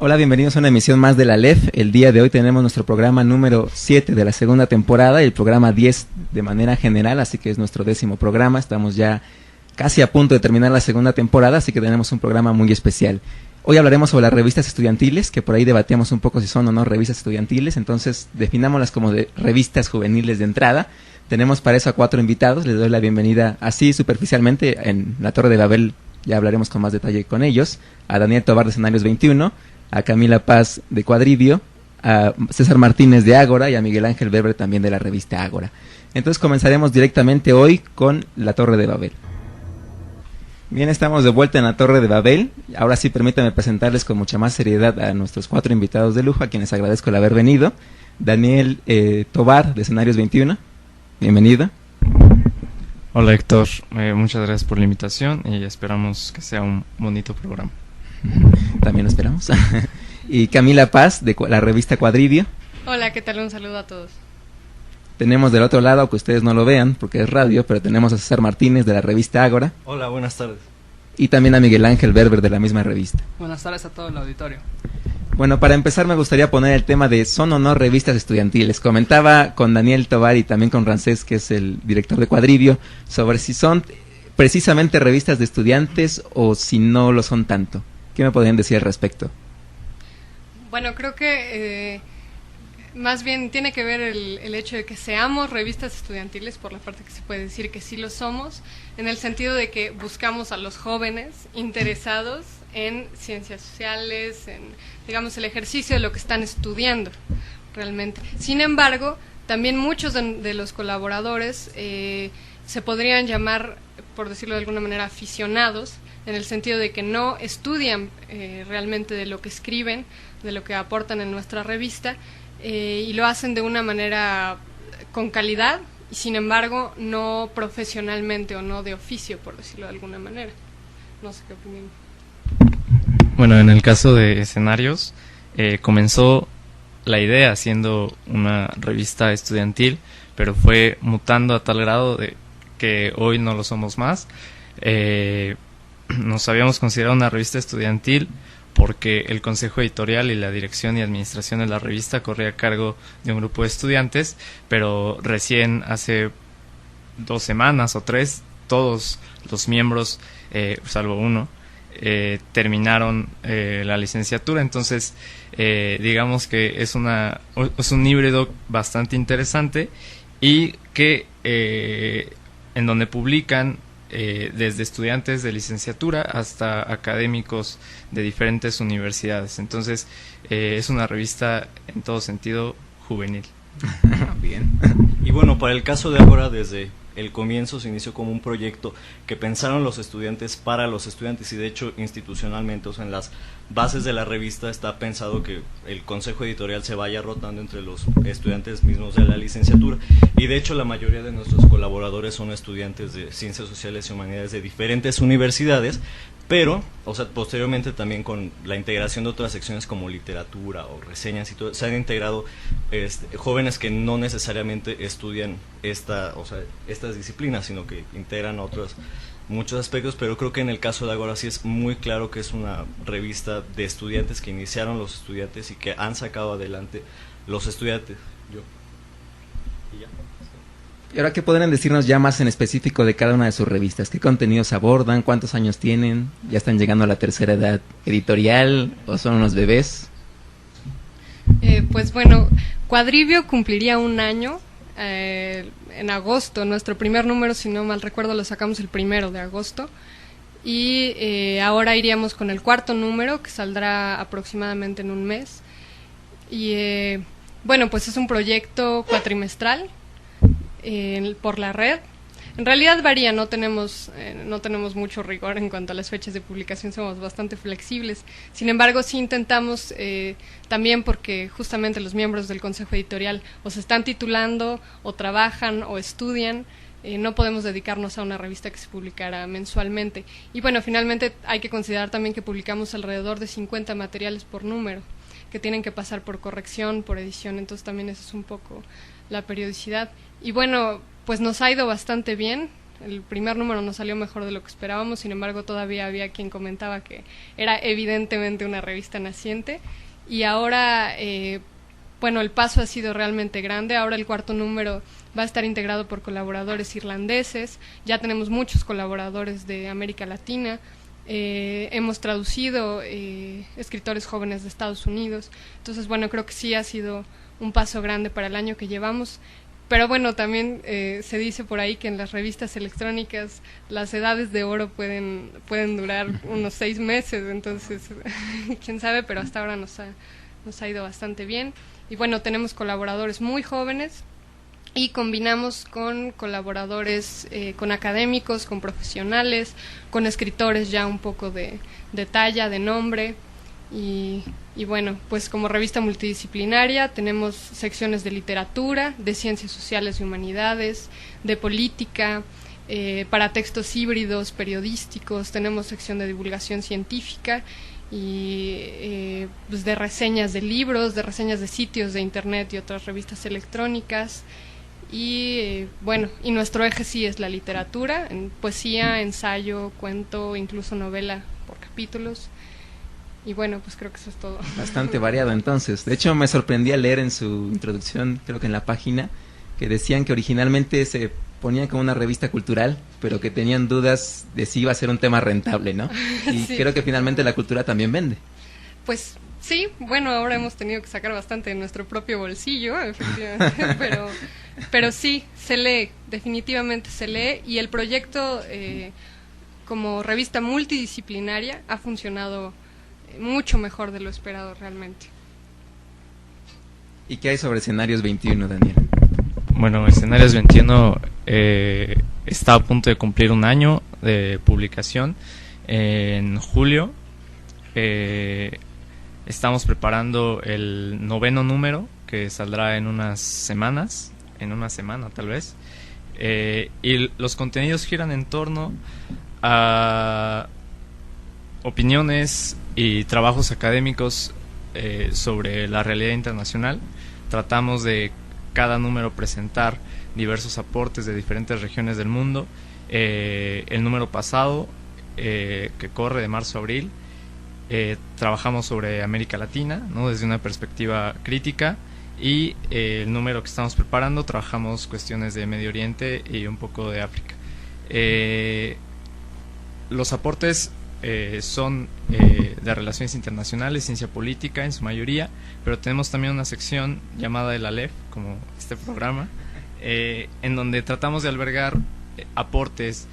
Hola, bienvenidos a una emisión más de la LEF. El día de hoy tenemos nuestro programa número 7 de la segunda temporada y el programa 10 de manera general, así que es nuestro 10º programa. Estamos ya casi a punto de terminar la segunda temporada, así que tenemos un programa muy especial. Hoy hablaremos sobre las revistas estudiantiles, que por ahí debatíamos un poco si son o no revistas estudiantiles, entonces definámoslas como de revistas juveniles de entrada. Tenemos para eso a 4 invitados, les doy la bienvenida así superficialmente en la Torre de Babel, ya hablaremos con más detalle con ellos, a Daniel Tobar de Escenarios 21, a Camila Paz de Cuadrivio, a César Martínez de Ágora y a Miguel Ángel Weber también de la revista Ágora. Entonces comenzaremos directamente hoy con la Torre de Babel. Bien, estamos de vuelta en la Torre de Babel. Ahora sí, permítanme presentarles con mucha más seriedad a nuestros 4 invitados de lujo, a quienes agradezco el haber venido. Daniel Tobar de Escenarios 21, bienvenido. Hola Héctor, muchas gracias por la invitación y esperamos que sea un bonito programa. También lo esperamos. Y Camila Paz de la revista Cuadrivio. Hola, ¿qué tal? Un saludo a todos. Tenemos del otro lado, aunque ustedes no lo vean porque es radio, pero tenemos a César Martínez de la revista Ágora. Hola, buenas tardes. Y también a Miguel Ángel Weber de la misma revista. Buenas tardes a todo el auditorio. Bueno, para empezar me gustaría poner el tema de ¿son o no revistas estudiantiles? Comentaba con Daniel Tobar y también con Rancés, que es el director de Cuadrivio, sobre si son precisamente revistas de estudiantes o si no lo son tanto. ¿Qué me podrían decir al respecto? Bueno, creo que más bien tiene que ver el hecho de que seamos revistas estudiantiles, por la parte que se puede decir que sí lo somos, en el sentido de que buscamos a los jóvenes interesados en ciencias sociales, en, digamos, el ejercicio de lo que están estudiando realmente. Sin embargo, también muchos de los colaboradores se podrían llamar, por decirlo de alguna manera, aficionados, en el sentido de que no estudian realmente de lo que escriben, de lo que aportan en nuestra revista, y lo hacen de una manera con calidad, y sin embargo no profesionalmente o no de oficio, por decirlo de alguna manera. No sé qué opinan. Bueno, en el caso de Escenarios, comenzó la idea siendo una revista estudiantil, pero fue mutando a tal grado de que hoy no lo somos más. Nos habíamos considerado una revista estudiantil porque el consejo editorial y la dirección y administración de la revista corría a cargo de un grupo de estudiantes, pero recién hace 2 semanas o 3, todos los miembros, salvo uno, terminaron la licenciatura. Entonces digamos que es un híbrido bastante interesante y que en donde publican desde estudiantes de licenciatura hasta académicos de diferentes universidades. Entonces es una revista en todo sentido juvenil. Bien. Y bueno, para el caso de Ágora, desde el comienzo se inició como un proyecto que pensaron los estudiantes para los estudiantes, y de hecho institucionalmente, o sea, en las bases de la revista está pensado que el consejo editorial se vaya rotando entre los estudiantes mismos de la licenciatura, y de hecho la mayoría de nuestros colaboradores son estudiantes de ciencias sociales y humanidades de diferentes universidades, pero, o sea, posteriormente también con la integración de otras secciones como literatura o reseñas y todo, se han integrado jóvenes que no necesariamente estudian estas disciplinas, sino que integran muchos aspectos, pero creo que en el caso de Ágora sí es muy claro que es una revista de estudiantes que iniciaron los estudiantes y que han sacado adelante los estudiantes. Y ya. ¿Y ahora qué podrían decirnos ya más en específico de cada una de sus revistas? ¿Qué contenidos abordan? ¿Cuántos años tienen? ¿Ya están llegando a la tercera edad editorial o son unos bebés? Pues bueno, Cuadrivio cumpliría 1 año en agosto. Nuestro primer número, si no mal recuerdo, lo sacamos el 1 de agosto. Y ahora iríamos con el 4º número, que saldrá aproximadamente en un mes. Y bueno, pues es un proyecto cuatrimestral por la red. En realidad varía, no tenemos mucho rigor en cuanto a las fechas de publicación, somos bastante flexibles. Sin embargo, sí intentamos, también porque justamente los miembros del consejo editorial o se están titulando, o trabajan, o estudian, no podemos dedicarnos a una revista que se publicara mensualmente. Y bueno, finalmente hay que considerar también que publicamos alrededor de 50 materiales por número, que tienen que pasar por corrección, por edición, entonces también eso es un poco la periodicidad. Y bueno, pues nos ha ido bastante bien, El primer número nos salió mejor de lo que esperábamos, sin embargo todavía había quien comentaba que era evidentemente una revista naciente, y ahora, bueno, el paso ha sido realmente grande. Ahora el cuarto número va a estar integrado por colaboradores irlandeses, ya tenemos muchos colaboradores de América Latina, hemos traducido escritores jóvenes de Estados Unidos, entonces bueno, creo que sí ha sido un paso grande para el año que llevamos. Pero bueno, también se dice por ahí que en las revistas electrónicas las edades de oro pueden durar unos 6 meses, entonces quién sabe, pero hasta ahora nos ha ido bastante bien. Y bueno, tenemos colaboradores muy jóvenes y combinamos con colaboradores, con académicos, con profesionales, con escritores ya un poco de talla, de nombre. Y bueno, pues como revista multidisciplinaria tenemos secciones de literatura, de ciencias sociales y humanidades, de política, para textos híbridos, periodísticos, tenemos sección de divulgación científica y pues de reseñas de libros, de reseñas de sitios de internet y otras revistas electrónicas. Y bueno, y nuestro eje sí es la literatura, en poesía, ensayo, cuento, incluso novela por capítulos. Y bueno, pues creo que eso es todo. Bastante variado entonces. De hecho, me sorprendí al leer en su introducción, creo que en la página, que decían que originalmente se ponía como una revista cultural, pero que tenían dudas de si iba a ser un tema rentable, ¿no? Y sí, creo que finalmente la cultura también vende. Pues sí, bueno, ahora hemos tenido que sacar bastante de nuestro propio bolsillo, efectivamente, pero sí, se lee, definitivamente se lee, y el proyecto como revista multidisciplinaria ha funcionado mucho mejor de lo esperado realmente. ¿Y qué hay sobre Escenarios 21, Daniel? Bueno, Escenarios 21 está a punto de cumplir un año de publicación. En julio estamos preparando el 9º número, que saldrá en unas semanas, en una semana tal vez, y los contenidos giran en torno a opiniones y trabajos académicos sobre la realidad internacional. Tratamos de cada número presentar diversos aportes de diferentes regiones del mundo. El número pasado, que corre de marzo a abril, trabajamos sobre América Latina, ¿no?, desde una perspectiva crítica, y el número que estamos preparando trabajamos cuestiones de Medio Oriente y un poco de África. Los aportes son de relaciones internacionales, ciencia política en su mayoría, pero tenemos también una sección llamada el Aleph, como este programa, en donde tratamos de albergar aportes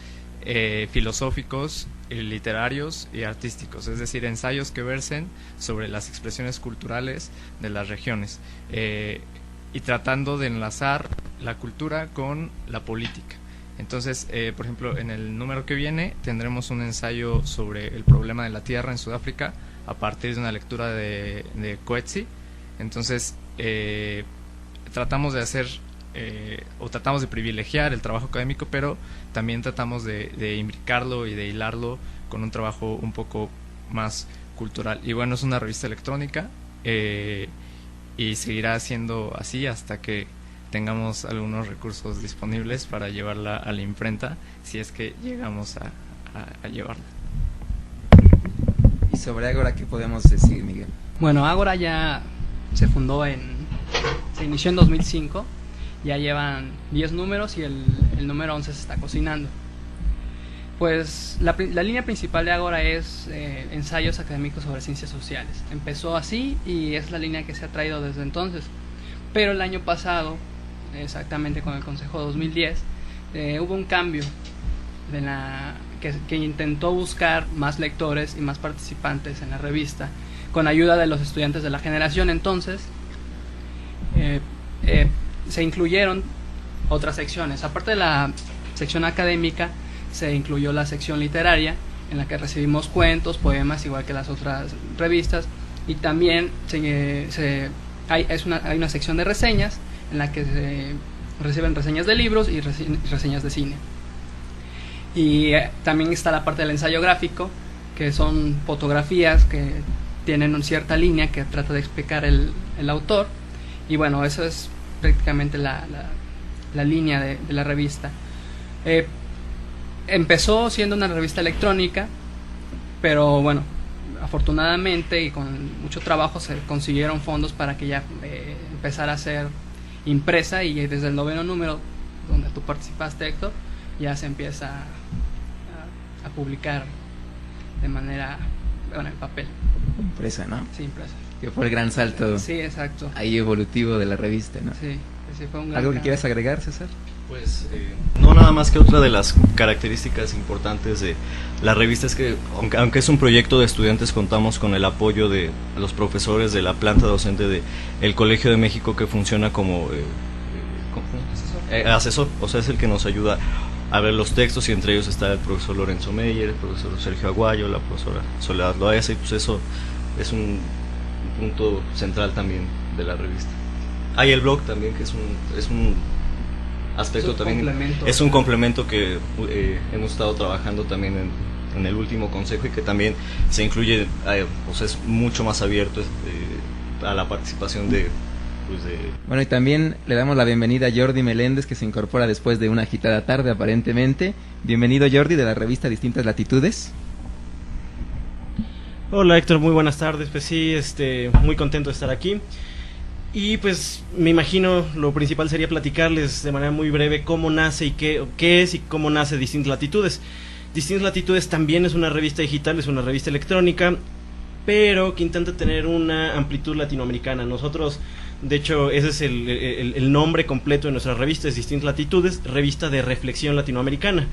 filosóficos, literarios y artísticos, es decir, ensayos que versen sobre las expresiones culturales de las regiones, y tratando de enlazar la cultura con la política. Entonces, por ejemplo, en el número que viene tendremos un ensayo sobre el problema de la tierra en Sudáfrica a partir de una lectura de Coetzee. Entonces, tratamos de hacer o tratamos de privilegiar el trabajo académico, pero también tratamos de imbricarlo y de hilarlo con un trabajo un poco más cultural. Y bueno, es una revista electrónica y seguirá siendo así hasta que tengamos algunos recursos disponibles para llevarla a la imprenta, si es que llegamos a llevarla. ¿Y sobre Ágora qué podemos decir, Miguel? Bueno, Ágora ya se fundó se inició en 2005, ya llevan 10 números y el número 11 se está cocinando. Pues la línea principal de Ágora es ensayos académicos sobre ciencias sociales. Empezó así y es la línea que se ha traído desde entonces, pero el año pasado, exactamente con el Consejo 2010, hubo un cambio que intentó buscar más lectores y más participantes en la revista con ayuda de los estudiantes de la generación. Entonces se incluyeron otras secciones. Aparte de la sección académica, se incluyó la sección literaria, en la que recibimos cuentos, poemas, igual que las otras revistas, y también hay una sección de reseñas, en la que se reciben reseñas de libros y reseñas de cine. Y también está la parte del ensayo gráfico, que son fotografías que tienen una cierta línea que trata de explicar el autor. Y bueno, eso es prácticamente la línea de la revista. empezó siendo una revista electrónica, pero bueno, afortunadamente y con mucho trabajo se consiguieron fondos para que ya empezara a ser impresa, y desde el 9º número, donde tú participaste, Héctor, ya se empieza a publicar de manera, bueno, en papel. Impresa, ¿no? Sí, impresa. Que fue el gran salto. Sí, exacto. Ahí evolutivo de la revista, ¿no? Sí, sí, fue un gran ¿Algo que cambio. quieras agregar, César? Pues no nada más que otra de las características importantes de la revista es que, aunque es un proyecto de estudiantes, contamos con el apoyo de los profesores de la planta docente del Colegio de México, que funciona como asesor, o sea, es el que nos ayuda a ver los textos, y entre ellos está el profesor Lorenzo Meyer, el profesor Sergio Aguayo, la profesora Soledad Loaesa, y pues eso es un punto central también de la revista. Hay el blog también, que es un aspecto también, es un complemento que hemos estado trabajando también en el último consejo, y que también se incluye, pues es mucho más abierto a la participación de. Bueno, y también le damos la bienvenida a Jordi Meléndez, que se incorpora después de una agitada tarde aparentemente. Bienvenido, Jordi, de la revista Distintas Latitudes. Hola, Héctor, muy buenas tardes. Pues sí, muy contento de estar aquí. Y pues me imagino lo principal sería platicarles de manera muy breve cómo nace y qué es y cómo nace Distintas Latitudes. Distintas Latitudes también es una revista digital, es una revista electrónica, pero que intenta tener una amplitud latinoamericana. Nosotros, de hecho, ese es el nombre completo de nuestra revista, es Distintas Latitudes, revista de reflexión latinoamericana.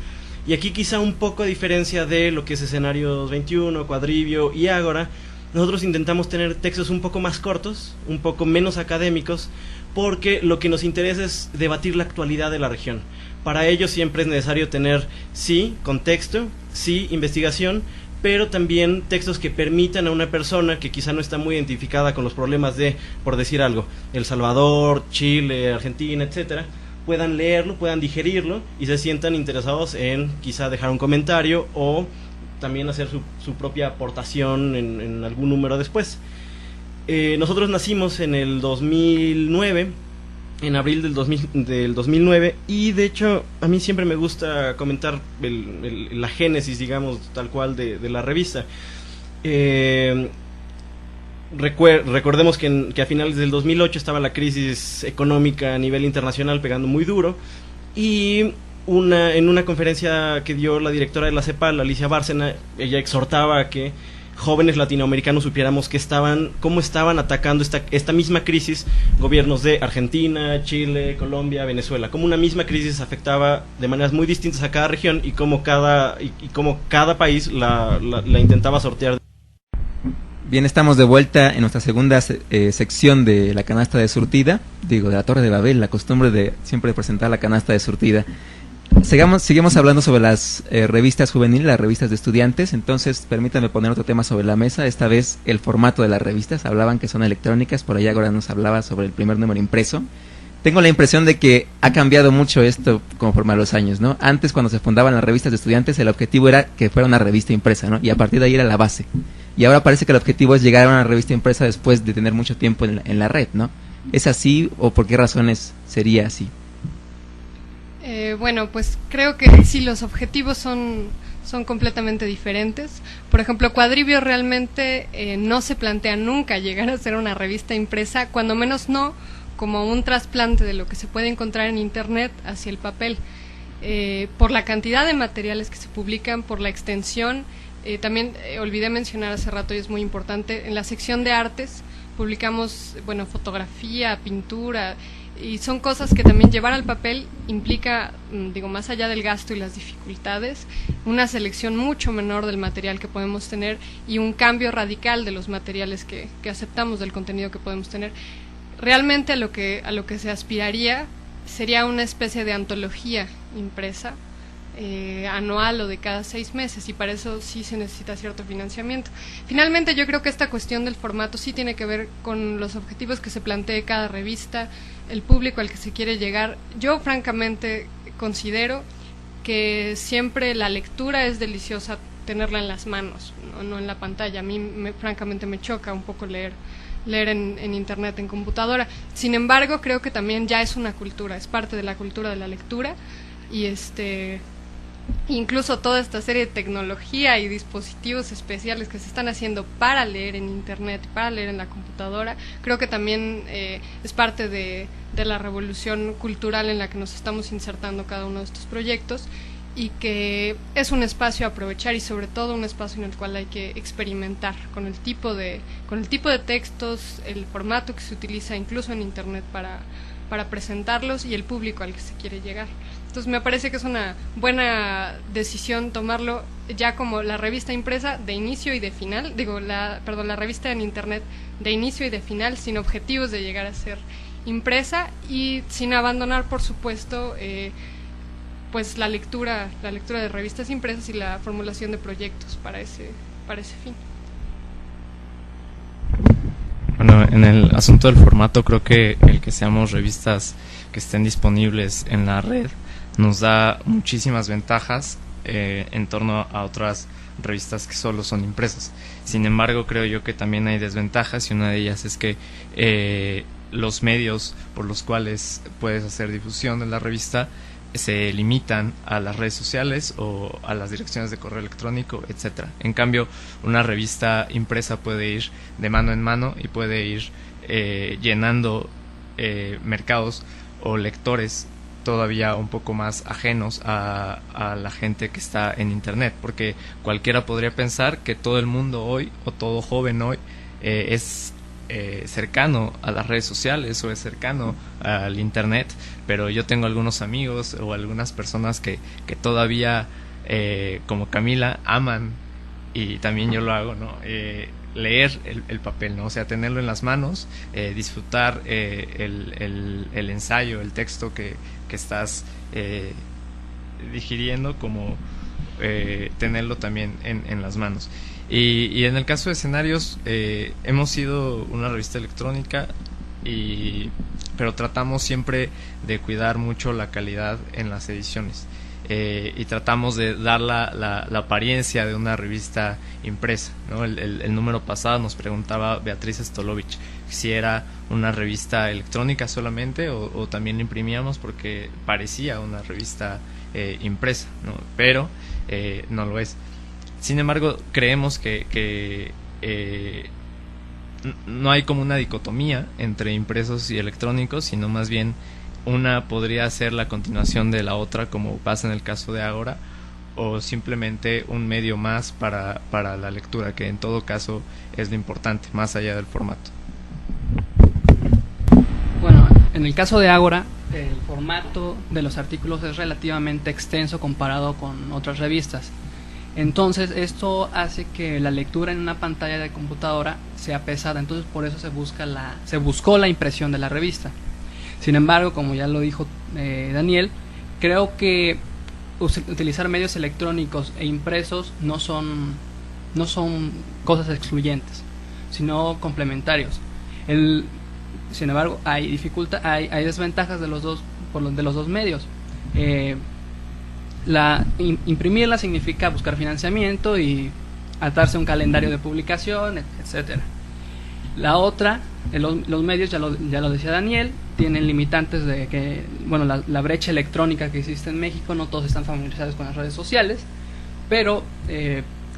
Y aquí, quizá un poco a diferencia de lo que es Escenarios 21, Cuadribio y Ágora, nosotros intentamos tener textos un poco más cortos, un poco menos académicos, porque lo que nos interesa es debatir la actualidad de la región. Para ello siempre es necesario tener, sí, contexto, sí, investigación, pero también textos que permitan a una persona que quizá no está muy identificada con los problemas de, por decir algo, El Salvador, Chile, Argentina, etcétera, puedan leerlo, puedan digerirlo y se sientan interesados en quizá dejar un comentario o también hacer su propia aportación en algún número después. Nosotros nacimos en el 2009, en abril del 2009, y de hecho a mí siempre me gusta comentar la génesis, digamos, tal cual de la revista. Recordemos que a finales del 2008 estaba la crisis económica a nivel internacional pegando muy duro, y en una conferencia que dio la directora de la CEPAL, Alicia Bárcena, ella exhortaba a que jóvenes latinoamericanos supiéramos cómo estaban atacando esta misma crisis gobiernos de Argentina, Chile, Colombia, Venezuela, cómo una misma crisis afectaba de maneras muy distintas a cada región y cómo cada país la intentaba sortear. Bien, estamos de vuelta en nuestra segunda sección de la canasta de surtida, de la Torre de Babel, la costumbre de siempre presentar la canasta de surtida. Seguimos hablando sobre las revistas juveniles, las revistas de estudiantes. Entonces permítanme poner otro tema sobre la mesa, esta vez el formato de las revistas. Hablaban que son electrónicas, por allá ahora nos hablaba sobre el primer número impreso. Tengo la impresión de que ha cambiado mucho esto conforme a los años, ¿no? Antes, cuando se fundaban las revistas de estudiantes, el objetivo era que fuera una revista impresa, ¿no? Y a partir de ahí era la base. Y ahora parece que el objetivo es llegar a una revista impresa después de tener mucho tiempo en la red, ¿no? ¿Es así o por qué razones sería así? Bueno, pues creo que sí, los objetivos son completamente diferentes. Por ejemplo, Cuadribio realmente no se plantea nunca llegar a ser una revista impresa, cuando menos no como un trasplante de lo que se puede encontrar en internet hacia el papel, por la cantidad de materiales que se publican, por la extensión. También olvidé mencionar hace rato, y es muy importante, en la sección de artes publicamos, bueno, fotografía, pintura, y son cosas que también llevar al papel implica, más allá del gasto y las dificultades, una selección mucho menor del material que podemos tener y un cambio radical de los materiales que aceptamos, del contenido que podemos tener. Realmente a lo que se aspiraría sería una especie de antología impresa, anual o de cada 6 meses, y para eso sí se necesita cierto financiamiento. Finalmente, yo creo que esta cuestión del formato sí tiene que ver con los objetivos que se plantee cada revista, el público al que se quiere llegar. Yo francamente considero que siempre la lectura es deliciosa tenerla en las manos, no en la pantalla. A mí francamente me choca un poco leer en internet, en computadora. Sin embargo, creo que también ya es una cultura, es parte de la cultura de la lectura, y incluso toda esta serie de tecnología y dispositivos especiales que se están haciendo para leer en internet, para leer en la computadora, creo que también es parte de la revolución cultural en la que nos estamos insertando cada uno de estos proyectos, y que es un espacio a aprovechar, y sobre todo un espacio en el cual hay que experimentar con el tipo de textos, el formato que se utiliza incluso en internet para presentarlos y el público al que se quiere llegar. Entonces me parece que es una buena decisión tomarlo ya como la revista impresa de inicio y de final, la revista en internet de inicio y de final, sin objetivos de llegar a ser impresa y sin abandonar, por supuesto, pues la lectura de revistas impresas y la formulación de proyectos para ese fin. Bueno, en el asunto del formato, creo que el que seamos revistas que estén disponibles en la red nos da muchísimas ventajas en torno a otras revistas que solo son impresas. Sin embargo, creo yo que también hay desventajas, y una de ellas es que los medios por los cuales puedes hacer difusión de la revista se limitan a las redes sociales o a las direcciones de correo electrónico, etcétera. En cambio, una revista impresa puede ir de mano en mano y puede ir llenando mercados o lectores todavía un poco más ajenos a la gente que está en internet, porque cualquiera podría pensar que todo el mundo hoy, o todo joven hoy, es cercano a las redes sociales o es cercano al internet, pero yo tengo algunos amigos o algunas personas que todavía, como Camila, aman, y también yo lo hago, ¿no? Leer el papel, ¿no? O sea, tenerlo en las manos, disfrutar el ensayo, el texto que estás digiriendo, como tenerlo también en las manos. Y en el caso de escenarios, hemos sido una revista electrónica, pero tratamos siempre de cuidar mucho la calidad en las ediciones, y tratamos de dar la apariencia de una revista impresa, ¿no? El número pasado nos preguntaba Beatriz Stolovich si era una revista electrónica solamente o también la imprimíamos, porque parecía una revista impresa, ¿no? Pero no lo es. Sin embargo, creemos que no hay como una dicotomía entre impresos y electrónicos, sino más bien una podría ser la continuación de la otra, como pasa en el caso de Ágora, o simplemente un medio más para la lectura, que en todo caso es lo importante, más allá del formato. Bueno, en el caso de Ágora, el formato de los artículos es relativamente extenso comparado con otras revistas. Entonces esto hace que la lectura en una pantalla de computadora sea pesada, entonces por eso se buscó la impresión de la revista. Sin embargo, como ya lo dijo Daniel, creo que utilizar medios electrónicos e impresos no son cosas excluyentes, sino complementarios. Sin embargo, hay desventajas de los dos medios. Imprimirla significa buscar financiamiento y atarse a un calendario de publicación, etcétera. La otra, los medios, ya lo decía Daniel, tienen limitantes de que, bueno, la brecha electrónica que existe en México, no todos están familiarizados con las redes sociales, pero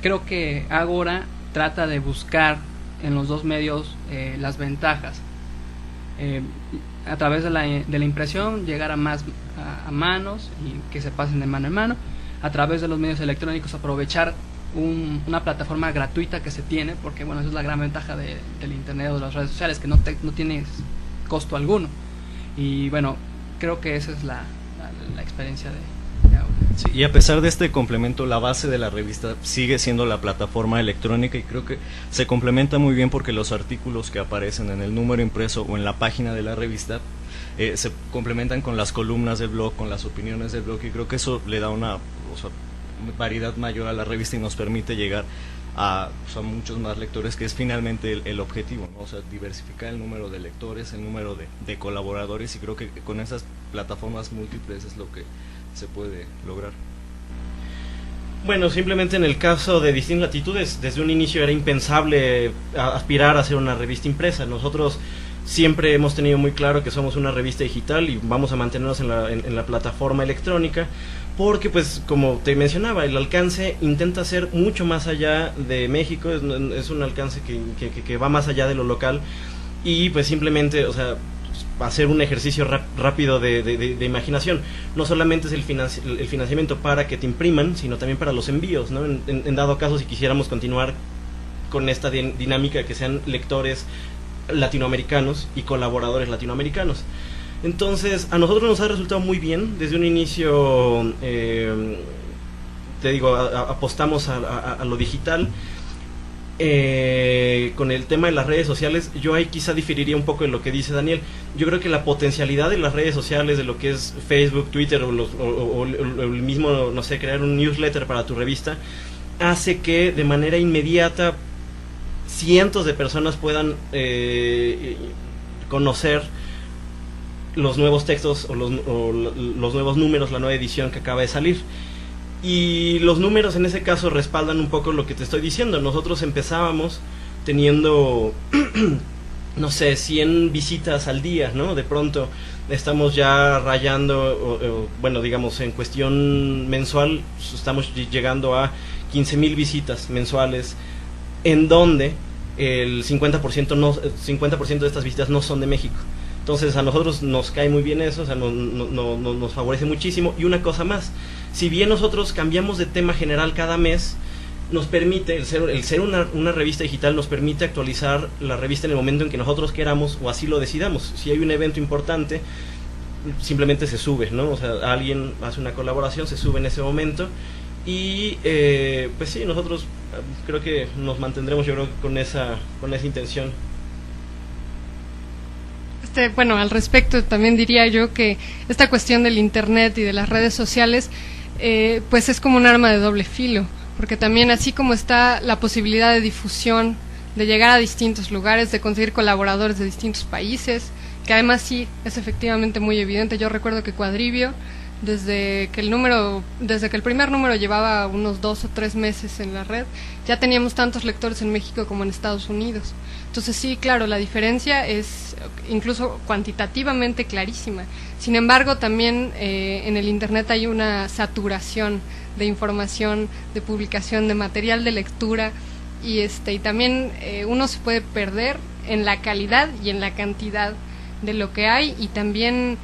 creo que Ágora trata de buscar en los dos medios las ventajas. A través de la impresión llegar a más a manos y que se pasen de mano en mano. A través de los medios electrónicos aprovechar una plataforma gratuita que se tiene, porque bueno, esa es la gran ventaja del internet o de las redes sociales, que no tienes costo alguno. Y bueno, creo que esa es la experiencia de Ágora. Sí, y a pesar de este complemento, la base de la revista sigue siendo la plataforma electrónica, y creo que se complementa muy bien porque los artículos que aparecen en el número impreso o en la página de la revista se complementan con las columnas del blog, con las opiniones del blog, y creo que eso le da una variedad mayor a la revista y nos permite llegar a muchos más lectores, que es finalmente el objetivo, ¿no? O sea, diversificar el número de lectores, el número de colaboradores, y creo que con esas plataformas múltiples es lo que se puede lograr. Bueno, simplemente en el caso de Distintas Latitudes, desde un inicio era impensable aspirar a ser una revista impresa. Nosotros siempre hemos tenido muy claro que somos una revista digital y vamos a mantenernos en la plataforma electrónica, porque pues como te mencionaba, el alcance intenta ser mucho más allá de México, es un alcance que va más allá de lo local, y pues simplemente, o sea, hacer un ejercicio rápido de imaginación. No solamente es el financiamiento para que te impriman, sino también para los envíos, ¿no? En dado caso, si quisiéramos continuar con esta dinámica, que sean lectores latinoamericanos y colaboradores latinoamericanos. Entonces, a nosotros nos ha resultado muy bien. Desde un inicio, te digo, apostamos a lo digital. Con el tema de las redes sociales, yo ahí quizá diferiría un poco de lo que dice Daniel. Yo creo que la potencialidad de las redes sociales, de lo que es Facebook, Twitter o el mismo, no sé, crear un newsletter para tu revista, hace que de manera inmediata cientos de personas puedan conocer los nuevos textos o los nuevos números, la nueva edición que acaba de salir. Y los números en ese caso respaldan un poco lo que te estoy diciendo. Nosotros empezábamos teniendo, no sé, 100 visitas al día, ¿no? De pronto estamos ya rayando, bueno, digamos, en cuestión mensual, estamos llegando a 15,000 visitas mensuales, en donde el 50% de estas visitas no son de México. Entonces a nosotros nos cae muy bien eso, o sea, nos favorece muchísimo. Y una cosa más, si bien nosotros cambiamos de tema general cada mes, nos permite, el ser una revista digital nos permite actualizar la revista en el momento en que nosotros queramos o así lo decidamos. Si hay un evento importante, simplemente se sube, ¿no? O sea, alguien hace una colaboración, se sube en ese momento. Y pues sí, nosotros creo que nos mantendremos, yo creo, con esa intención. Bueno, al respecto también diría yo que esta cuestión del internet y de las redes sociales pues es como un arma de doble filo, porque también así como está la posibilidad de difusión, de llegar a distintos lugares, de conseguir colaboradores de distintos países, que además sí es efectivamente muy evidente. Yo recuerdo que Cuadrivio, desde que el primer número llevaba unos 2 o 3 meses en la red, ya teníamos tantos lectores en México como en Estados Unidos. Entonces sí, claro, la diferencia es incluso cuantitativamente clarísima. Sin embargo, también en el internet hay una saturación de información, de publicación, de material de lectura, y también uno se puede perder en la calidad y en la cantidad de lo que hay, y también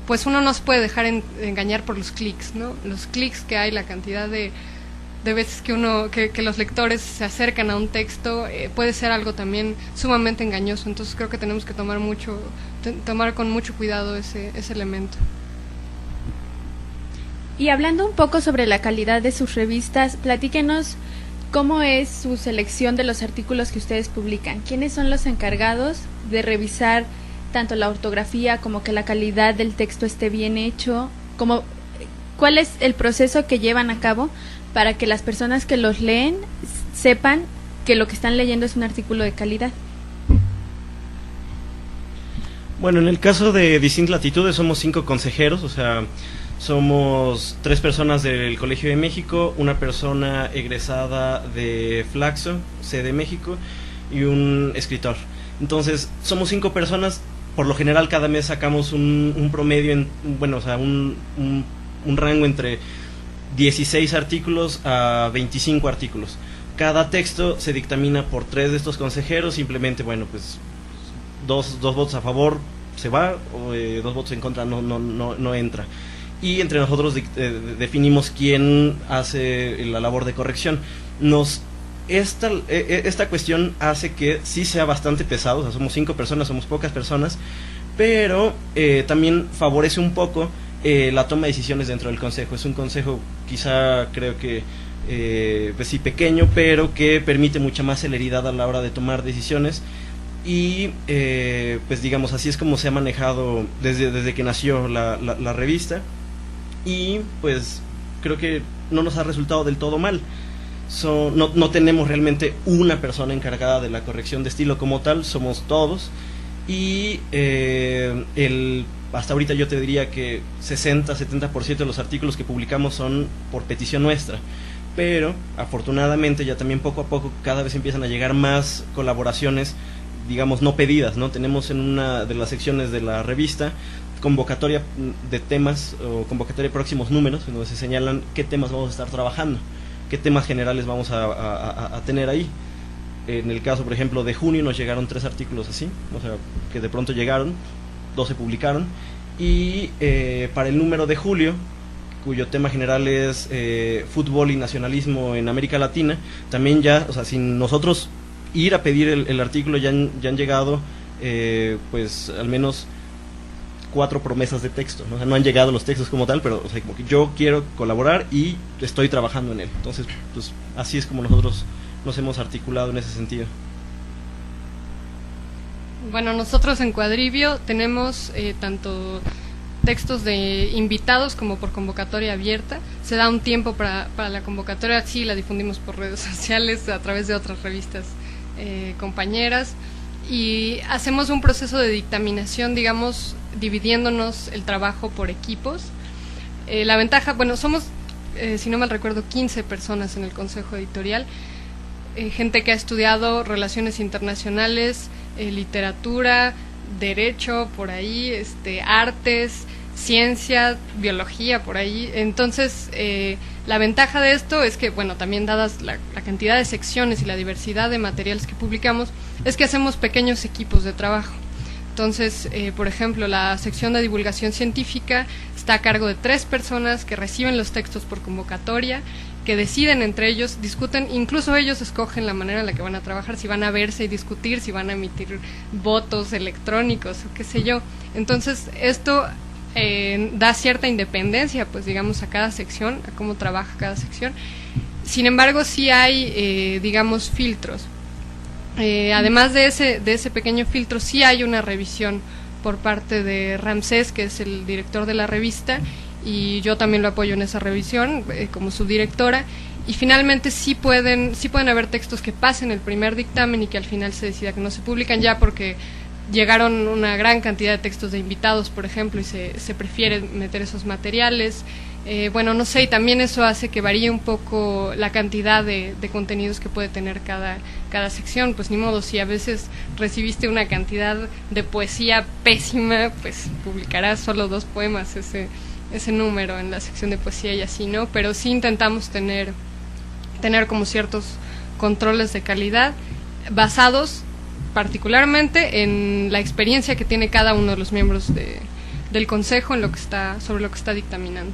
pues uno no se puede dejar engañar por los clics, ¿no? Los clics que hay, la cantidad de veces que los lectores se acercan a un texto, puede ser algo también sumamente engañoso. Entonces creo que tenemos que tomar con mucho cuidado ese elemento. Y hablando un poco sobre la calidad de sus revistas, platíquenos cómo es su selección de los artículos que ustedes publican. ¿Quiénes son los encargados de revisar tanto la ortografía como que la calidad del texto esté bien hecho? ¿Cuál es el proceso que llevan a cabo para que las personas que los leen sepan que lo que están leyendo es un artículo de calidad? Bueno, en el caso de Distintas Latitudes somos 5 consejeros, o sea, somos 3 personas del Colegio de México, una persona egresada de Flaxo, sede México, y un escritor. Entonces, somos 5 personas. Por lo general, cada mes sacamos un promedio, o sea, un rango entre 16 artículos a 25 artículos. Cada texto se dictamina por 3 de estos consejeros. Simplemente, bueno, pues dos votos a favor se va, o 2 votos en contra no entra. Y entre nosotros definimos quién hace la labor de corrección. Esta cuestión hace que sí sea bastante pesado, o sea, somos 5 personas, somos pocas personas, pero también favorece un poco la toma de decisiones dentro del consejo. Es un consejo quizá, creo que pues sí, pequeño, pero que permite mucha más celeridad a la hora de tomar decisiones. Y pues digamos, así es como se ha manejado desde que nació la revista, y pues creo que no nos ha resultado del todo mal. No tenemos realmente una persona encargada de la corrección de estilo como tal, somos todos, y el hasta ahorita yo te diría que 60-70% de los artículos que publicamos son por petición nuestra, pero afortunadamente ya también poco a poco cada vez empiezan a llegar más colaboraciones, digamos, no pedidas, ¿no? Tenemos en una de las secciones de la revista convocatoria de temas o convocatoria de próximos números, en donde se señalan qué temas vamos a estar trabajando, qué temas generales vamos a tener ahí. En el caso, por ejemplo, de junio nos llegaron 3 artículos así, o sea, que de pronto llegaron, 2 se publicaron, y para el número de julio, cuyo tema general es fútbol y nacionalismo en América Latina, también ya, o sea, sin nosotros ir a pedir el artículo, ya han llegado, pues, al menos 4 promesas de texto, ¿no? O sea, no han llegado los textos como tal, pero, o sea, como que yo quiero colaborar y estoy trabajando en él. Entonces, pues, así es como nosotros nos hemos articulado en ese sentido. Bueno, nosotros en Cuadrivio tenemos tanto textos de invitados como por convocatoria abierta. Se da un tiempo para la convocatoria, sí, la difundimos por redes sociales, a través de otras revistas compañeras, y hacemos un proceso de dictaminación, digamos, dividiéndonos el trabajo por equipos. La ventaja, bueno, somos, si no mal recuerdo, 15 personas en el consejo editorial, gente que ha estudiado relaciones internacionales, literatura, derecho, por ahí, artes, ciencia, biología, por ahí. Entonces, la ventaja de esto es que, bueno, también dadas la cantidad de secciones y la diversidad de materiales que publicamos, es que hacemos pequeños equipos de trabajo. Entonces, por ejemplo, la sección de divulgación científica está a cargo de 3 personas que reciben los textos por convocatoria, que deciden entre ellos, discuten, incluso ellos escogen la manera en la que van a trabajar, si van a verse y discutir, si van a emitir votos electrónicos o qué sé yo. Entonces, esto da cierta independencia, pues digamos, a cada sección, a cómo trabaja cada sección. Sin embargo, sí hay, digamos, filtros. Además de ese pequeño filtro, sí hay una revisión por parte de Ramsés, que es el director de la revista, y yo también lo apoyo en esa revisión como subdirectora, y finalmente sí pueden haber textos que pasen el primer dictamen y que al final se decida que no se publican ya porque llegaron una gran cantidad de textos de invitados, por ejemplo, y se prefiere meter esos materiales. Bueno, no sé, y también eso hace que varíe un poco la cantidad de contenidos que puede tener cada sección. Pues ni modo, si a veces recibiste una cantidad de poesía pésima, pues publicarás solo 2 poemas ese número en la sección de poesía y así, ¿no? Pero sí intentamos tener como ciertos controles de calidad basados particularmente en la experiencia que tiene cada uno de los miembros del consejo sobre lo que está dictaminando.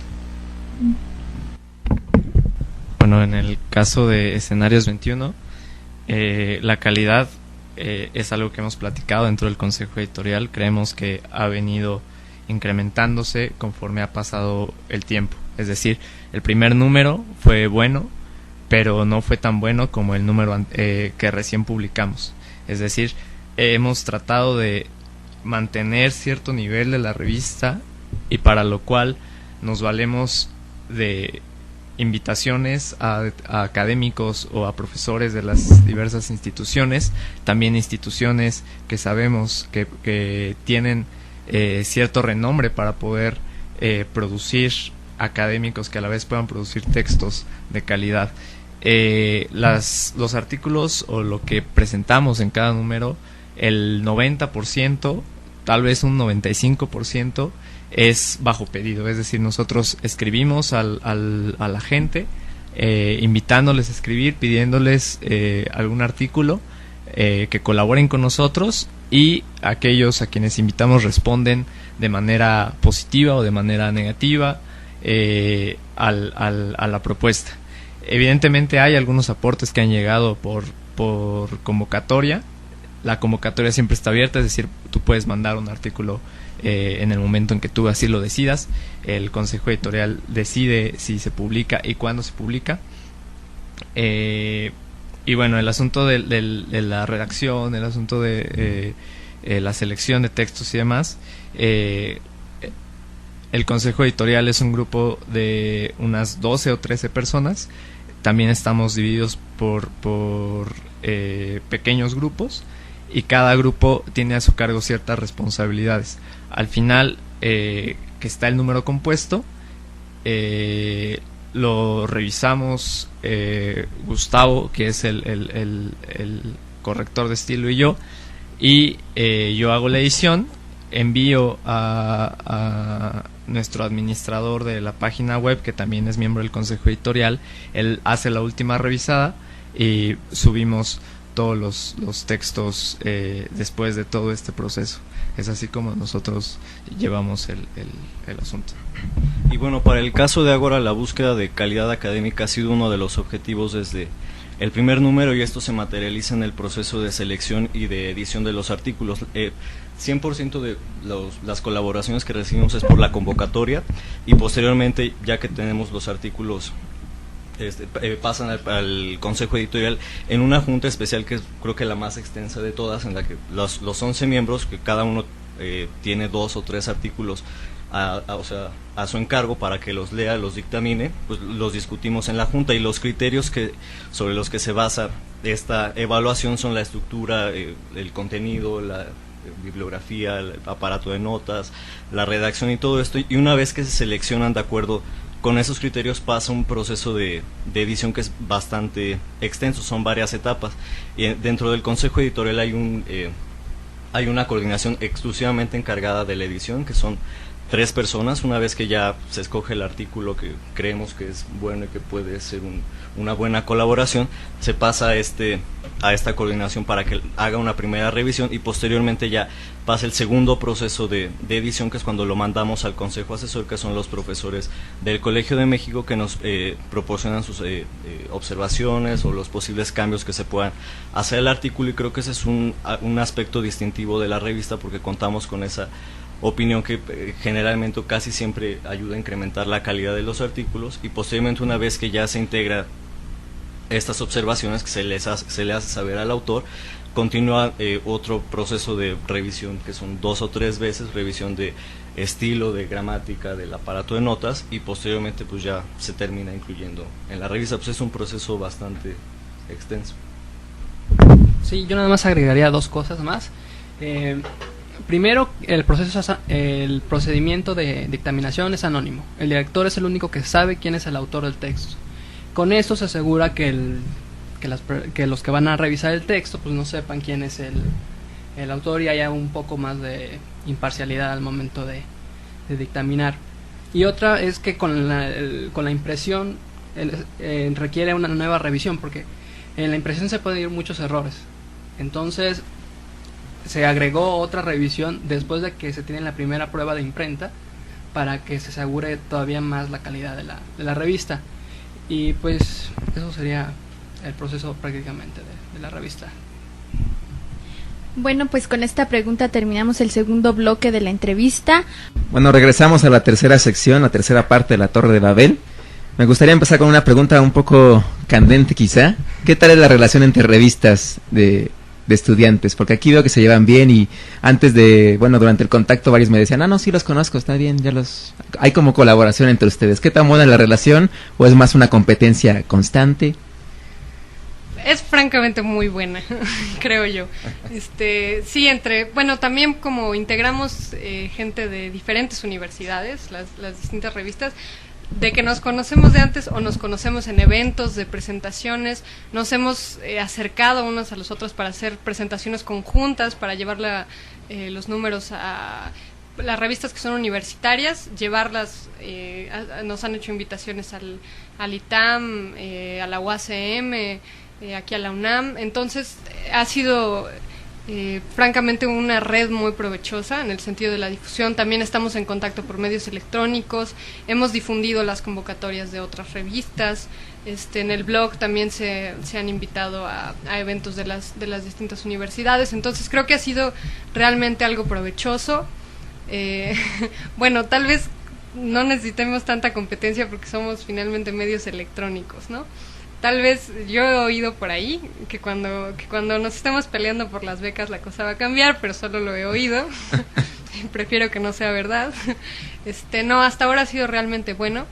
Bueno, en el caso de Escenarios 21, la calidad es algo que hemos platicado dentro del consejo editorial. Creemos que ha venido incrementándose conforme ha pasado el tiempo. Es decir, el primer número fue bueno, pero no fue tan bueno como el número que recién publicamos. Es decir, hemos tratado de mantener cierto nivel de la revista, y para lo cual nos valemos de invitaciones a académicos o a profesores de las diversas instituciones, también instituciones que sabemos que tienen cierto renombre para poder producir académicos que a la vez puedan producir textos de calidad. Los artículos o lo que presentamos en cada número, el 90%, tal vez un 95%, es bajo pedido. Es decir, nosotros escribimos a la gente, invitándoles a escribir, pidiéndoles algún artículo, que colaboren con nosotros, y aquellos a quienes invitamos responden de manera positiva o de manera negativa a la propuesta. Evidentemente hay algunos aportes que han llegado por convocatoria. La convocatoria siempre está abierta, es decir, tú puedes mandar un artículo en el momento en que tú así lo decidas. El consejo editorial decide si se publica y cuándo se publica. Y bueno, el asunto de la redacción, el asunto de la selección de textos y demás, el consejo editorial es un grupo de unas 12 o 13 personas. También estamos divididos por pequeños grupos, y cada grupo tiene a su cargo ciertas responsabilidades. Al final, que está el número compuesto, lo revisamos Gustavo, que es el corrector de estilo, y yo hago la edición, envío a nuestro administrador de la página web, que también es miembro del consejo editorial. Él hace la última revisada y subimos todos los textos después de todo este proceso. Es así como nosotros llevamos el asunto. Y bueno, para el caso de Ágora, la búsqueda de calidad académica ha sido uno de los objetivos desde el primer número, y esto se materializa en el proceso de selección y de edición de los artículos. 100% de las colaboraciones que recibimos es por la convocatoria, y posteriormente, ya que tenemos los artículos, pasan al consejo editorial en una junta especial, que es, creo que la más extensa de todas, en la que los 11 miembros, que cada uno tiene 2 o 3 artículos a su encargo para que los lea, los dictamine, pues los discutimos en la junta, y los criterios sobre los que se basa esta evaluación son la estructura, el contenido, la bibliografía, el aparato de notas, la redacción y todo esto. Y una vez que se seleccionan de acuerdo con esos criterios, pasa un proceso de edición que es bastante extenso, son varias etapas, y dentro del consejo editorial hay una coordinación exclusivamente encargada de la edición, que son 3 personas. Una vez que ya se escoge el artículo que creemos que es bueno y que puede ser una buena colaboración, se pasa a esta coordinación para que haga una primera revisión, y posteriormente ya pasa el segundo proceso de edición, que es cuando lo mandamos al consejo asesor, que son los profesores del Colegio de México, que nos proporcionan sus observaciones o los posibles cambios que se puedan hacer al artículo. Y creo que ese es un aspecto distintivo de la revista, porque contamos con esa opinión que generalmente casi siempre ayuda a incrementar la calidad de los artículos. Y posteriormente, una vez que ya se integra estas observaciones que se le hace saber al autor, continúa otro proceso de revisión, que son 2 o 3 veces, revisión de estilo, de gramática, del aparato de notas, y posteriormente pues ya se termina incluyendo en la revista. Pues es un proceso bastante extenso. Sí, yo nada más agregaría 2 cosas más. Primero, el procedimiento de dictaminación es anónimo. El director es el único que sabe quién es el autor del texto. Con esto se asegura que los que van a revisar el texto pues no sepan quién es el autor, y haya un poco más de imparcialidad al momento de dictaminar. Y otra es que con la impresión requiere una nueva revisión, porque en la impresión se pueden ir muchos errores. Entonces se agregó otra revisión después de que se tiene la primera prueba de imprenta, para que se asegure todavía más la calidad de la revista. Y pues eso sería el proceso prácticamente de la revista. Bueno, pues con esta pregunta terminamos el segundo bloque de la entrevista. Bueno, regresamos a la tercera sección, la tercera parte de la Torre de Babel. Me gustaría empezar con una pregunta un poco candente quizá. ¿Qué tal es la relación entre revistas de estudiantes? Porque aquí veo que se llevan bien, y antes durante el contacto varios me decían, no, sí los conozco, está bien, hay como colaboración entre ustedes. ¿Qué tan buena es la relación, o es más una competencia constante? Es francamente muy buena, creo yo. Sí, también como integramos gente de diferentes universidades, las distintas revistas, de que nos conocemos de antes o nos conocemos en eventos de presentaciones, nos hemos acercado unos a los otros para hacer presentaciones conjuntas, para llevar los números a las revistas que son universitarias, llevarlas, nos han hecho invitaciones al ITAM, a la UACM, aquí a la UNAM. Entonces ha sido francamente una red muy provechosa en el sentido de la difusión. También estamos en contacto por medios electrónicos, hemos difundido las convocatorias de otras revistas, en el blog también se han invitado a eventos de las distintas universidades. Entonces creo que ha sido realmente algo provechoso. Bueno, tal vez no necesitemos tanta competencia porque somos finalmente medios electrónicos, ¿no? Tal vez yo he oído por ahí que cuando nos estemos peleando por las becas la cosa va a cambiar, pero solo lo he oído. Prefiero que no sea verdad. No, hasta ahora ha sido realmente bueno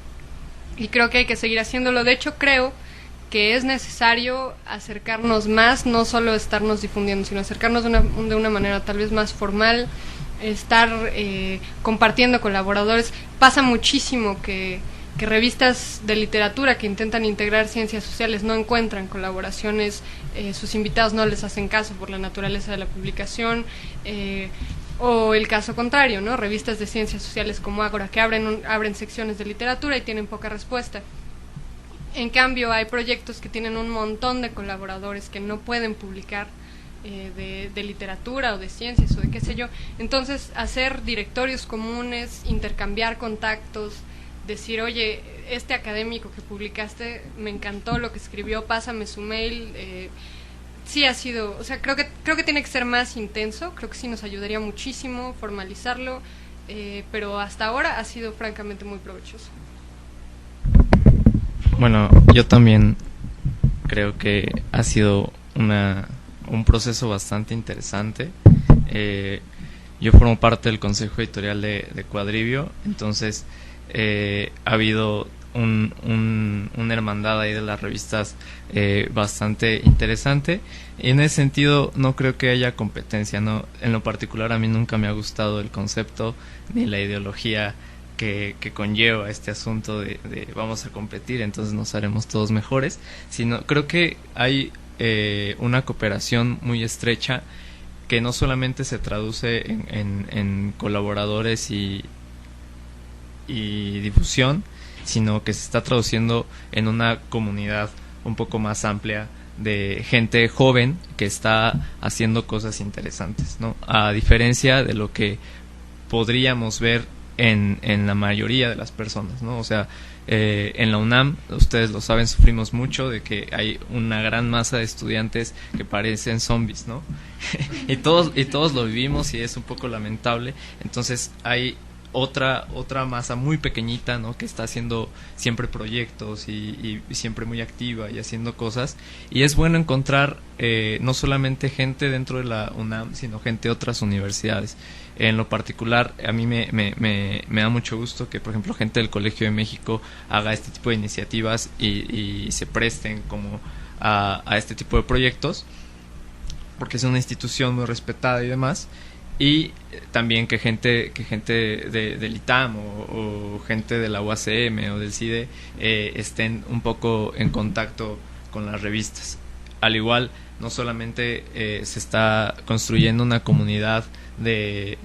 y creo que hay que seguir haciéndolo. De hecho, creo que es necesario acercarnos más, no solo estarnos difundiendo, sino acercarnos de una manera tal vez más formal, estar compartiendo colaboradores. Pasa muchísimo que revistas de literatura que intentan integrar ciencias sociales no encuentran colaboraciones, sus invitados no les hacen caso por la naturaleza de la publicación, o el caso contrario, ¿no? Revistas de ciencias sociales como Ágora que abren secciones de literatura y tienen poca respuesta. En cambio, hay proyectos que tienen un montón de colaboradores que no pueden publicar de literatura o de ciencias o de qué sé yo. Entonces, hacer directorios comunes, intercambiar contactos, decir, oye, este académico que publicaste, me encantó lo que escribió, pásame su mail. Sí ha sido, o sea, creo que tiene que ser más intenso, creo que sí nos ayudaría muchísimo formalizarlo, pero hasta ahora ha sido francamente muy provechoso. Bueno, yo también creo que ha sido un proceso bastante interesante. Yo formo parte del consejo editorial de Cuadrivio, entonces ha habido una hermandad ahí de las revistas bastante interesante, y en ese sentido no creo que haya competencia, ¿no? En lo particular a mí nunca me ha gustado el concepto ni la ideología que conlleva este asunto de vamos a competir, entonces nos haremos todos mejores, sino creo que hay una cooperación muy estrecha que no solamente se traduce en colaboradores y difusión, sino que se está traduciendo en una comunidad un poco más amplia de gente joven que está haciendo cosas interesantes, ¿no? A diferencia de lo que podríamos ver en la mayoría de las personas, ¿no? O sea, en la UNAM, ustedes lo saben, sufrimos mucho de que hay una gran masa de estudiantes que parecen zombies, ¿no? y todos lo vivimos y es un poco lamentable. Entonces hay otra masa muy pequeñita, ¿no? Que está haciendo siempre proyectos y siempre muy activa y haciendo cosas, y es bueno encontrar no solamente gente dentro de la UNAM, sino gente de otras universidades. En lo particular, a mí me da mucho gusto que, por ejemplo, gente del Colegio de México haga este tipo de iniciativas y se presten como a este tipo de proyectos, porque es una institución muy respetada y demás. Y también que gente del ITAM o gente de la UACM o del CIDE estén un poco en contacto con las revistas. Al igual, no solamente se está construyendo una comunidad de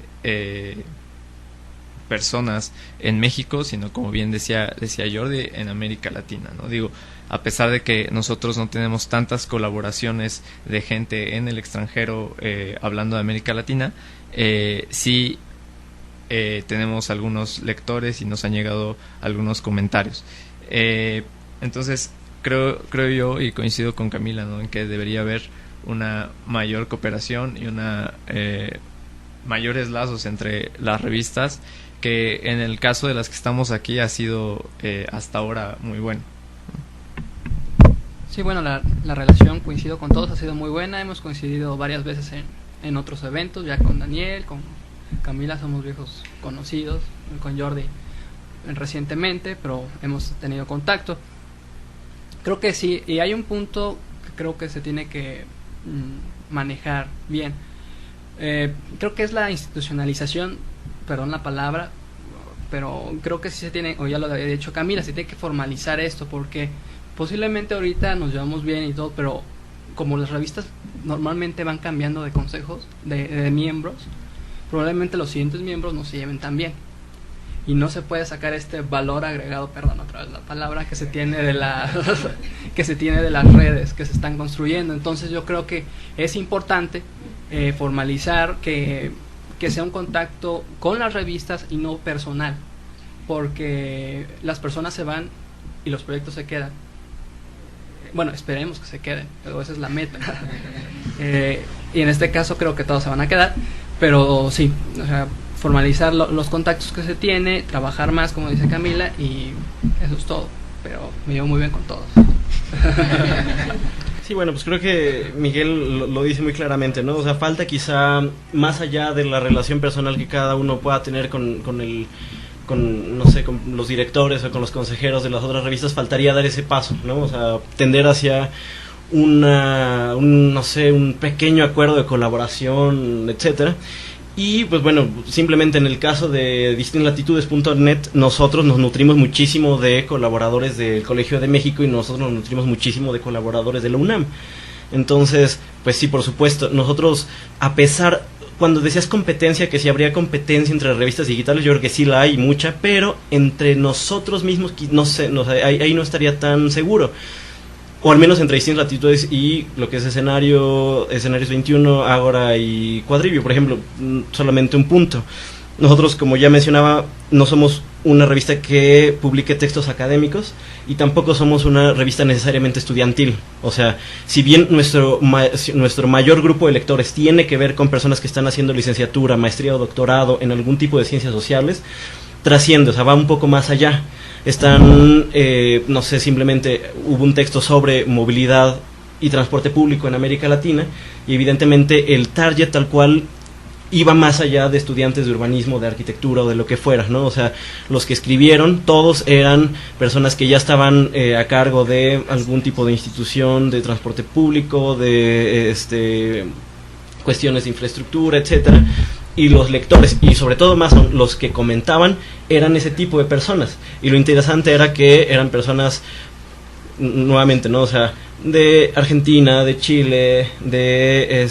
personas en México, sino, como bien decía Jordi, en América Latina, ¿no? Digo, a pesar de que nosotros no tenemos tantas colaboraciones de gente en el extranjero hablando de América Latina, sí tenemos algunos lectores y nos han llegado algunos comentarios. Entonces, creo yo, y coincido con Camila, ¿no?, en que debería haber una mayor cooperación y mayores lazos entre las revistas, que en el caso de las que estamos aquí ha sido hasta ahora muy bueno. Sí, bueno, la relación, coincido con todos, ha sido muy buena. Hemos coincidido varias veces en otros eventos, ya con Daniel, con Camila somos viejos conocidos, con Jordi recientemente, pero hemos tenido contacto. Creo que sí, y hay un punto que creo que se tiene que manejar bien. Creo que es la institucionalización, perdón la palabra, pero creo que sí se tiene, o ya lo había dicho Camila, se tiene que formalizar esto, porque posiblemente ahorita nos llevamos bien y todo, pero como las revistas normalmente van cambiando de consejos, de miembros, probablemente los siguientes miembros no se lleven tan bien. Y no se puede sacar este valor agregado, perdón, otra vez la palabra, que se tiene de que se tiene de las redes que se están construyendo. Entonces yo creo que es importante formalizar que sea un contacto con las revistas y no personal, porque las personas se van y los proyectos se quedan. Bueno, esperemos que se queden, pero esa es la meta. Y en este caso creo que todos se van a quedar, pero sí, o sea, formalizar los contactos que se tiene, trabajar más, como dice Camila, y eso es todo. Pero me llevo muy bien con todos. Sí, bueno, pues creo que Miguel lo dice muy claramente, ¿no? O sea, falta quizá, más allá de la relación personal que cada uno pueda tener con los directores o con los consejeros de las otras revistas, faltaría dar ese paso, ¿no? O sea, tender hacia un pequeño acuerdo de colaboración, etcétera. Y pues bueno, simplemente en el caso de distintlatitudes.net, nosotros nos nutrimos muchísimo de colaboradores del Colegio de México y nosotros nos nutrimos muchísimo de colaboradores de la UNAM. Entonces, pues sí, por supuesto, nosotros, a pesar, cuando decías competencia, que si habría competencia entre revistas digitales, yo creo que sí la hay mucha, pero entre nosotros mismos, no sé, ahí no estaría tan seguro. O al menos entre distintas latitudes y lo que es Escenarios 21, Ágora y Cuadribio, por ejemplo, solamente un punto. Nosotros, como ya mencionaba, no somos una revista que publique textos académicos y tampoco somos una revista necesariamente estudiantil. O sea, si bien nuestro mayor grupo de lectores tiene que ver con personas que están haciendo licenciatura, maestría o doctorado en algún tipo de ciencias sociales, trasciende, o sea, va un poco más allá. Están, no sé, simplemente hubo un texto sobre movilidad y transporte público en América Latina y evidentemente el target tal cual iba más allá de estudiantes de urbanismo, de arquitectura o de lo que fuera, ¿no? O sea, los que escribieron, todos eran personas que ya estaban a cargo de algún tipo de institución de transporte público, de cuestiones de infraestructura, etcétera. Y los lectores, y sobre todo más los que comentaban, eran ese tipo de personas. Y lo interesante era que eran personas, nuevamente, ¿no? O sea, de Argentina, de Chile, de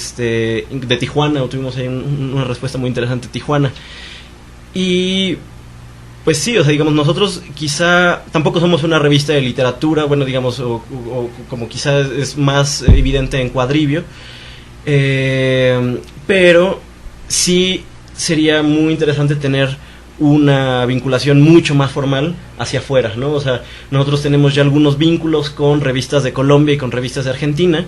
Tijuana. Tuvimos ahí una respuesta muy interesante de Tijuana. Y pues sí, o sea, digamos, nosotros quizá tampoco somos una revista de literatura, bueno, digamos, o como quizá es más evidente en Cuadribio, pero sí sería muy interesante tener una vinculación mucho más formal hacia afuera, ¿no? O sea, nosotros tenemos ya algunos vínculos con revistas de Colombia y con revistas de Argentina,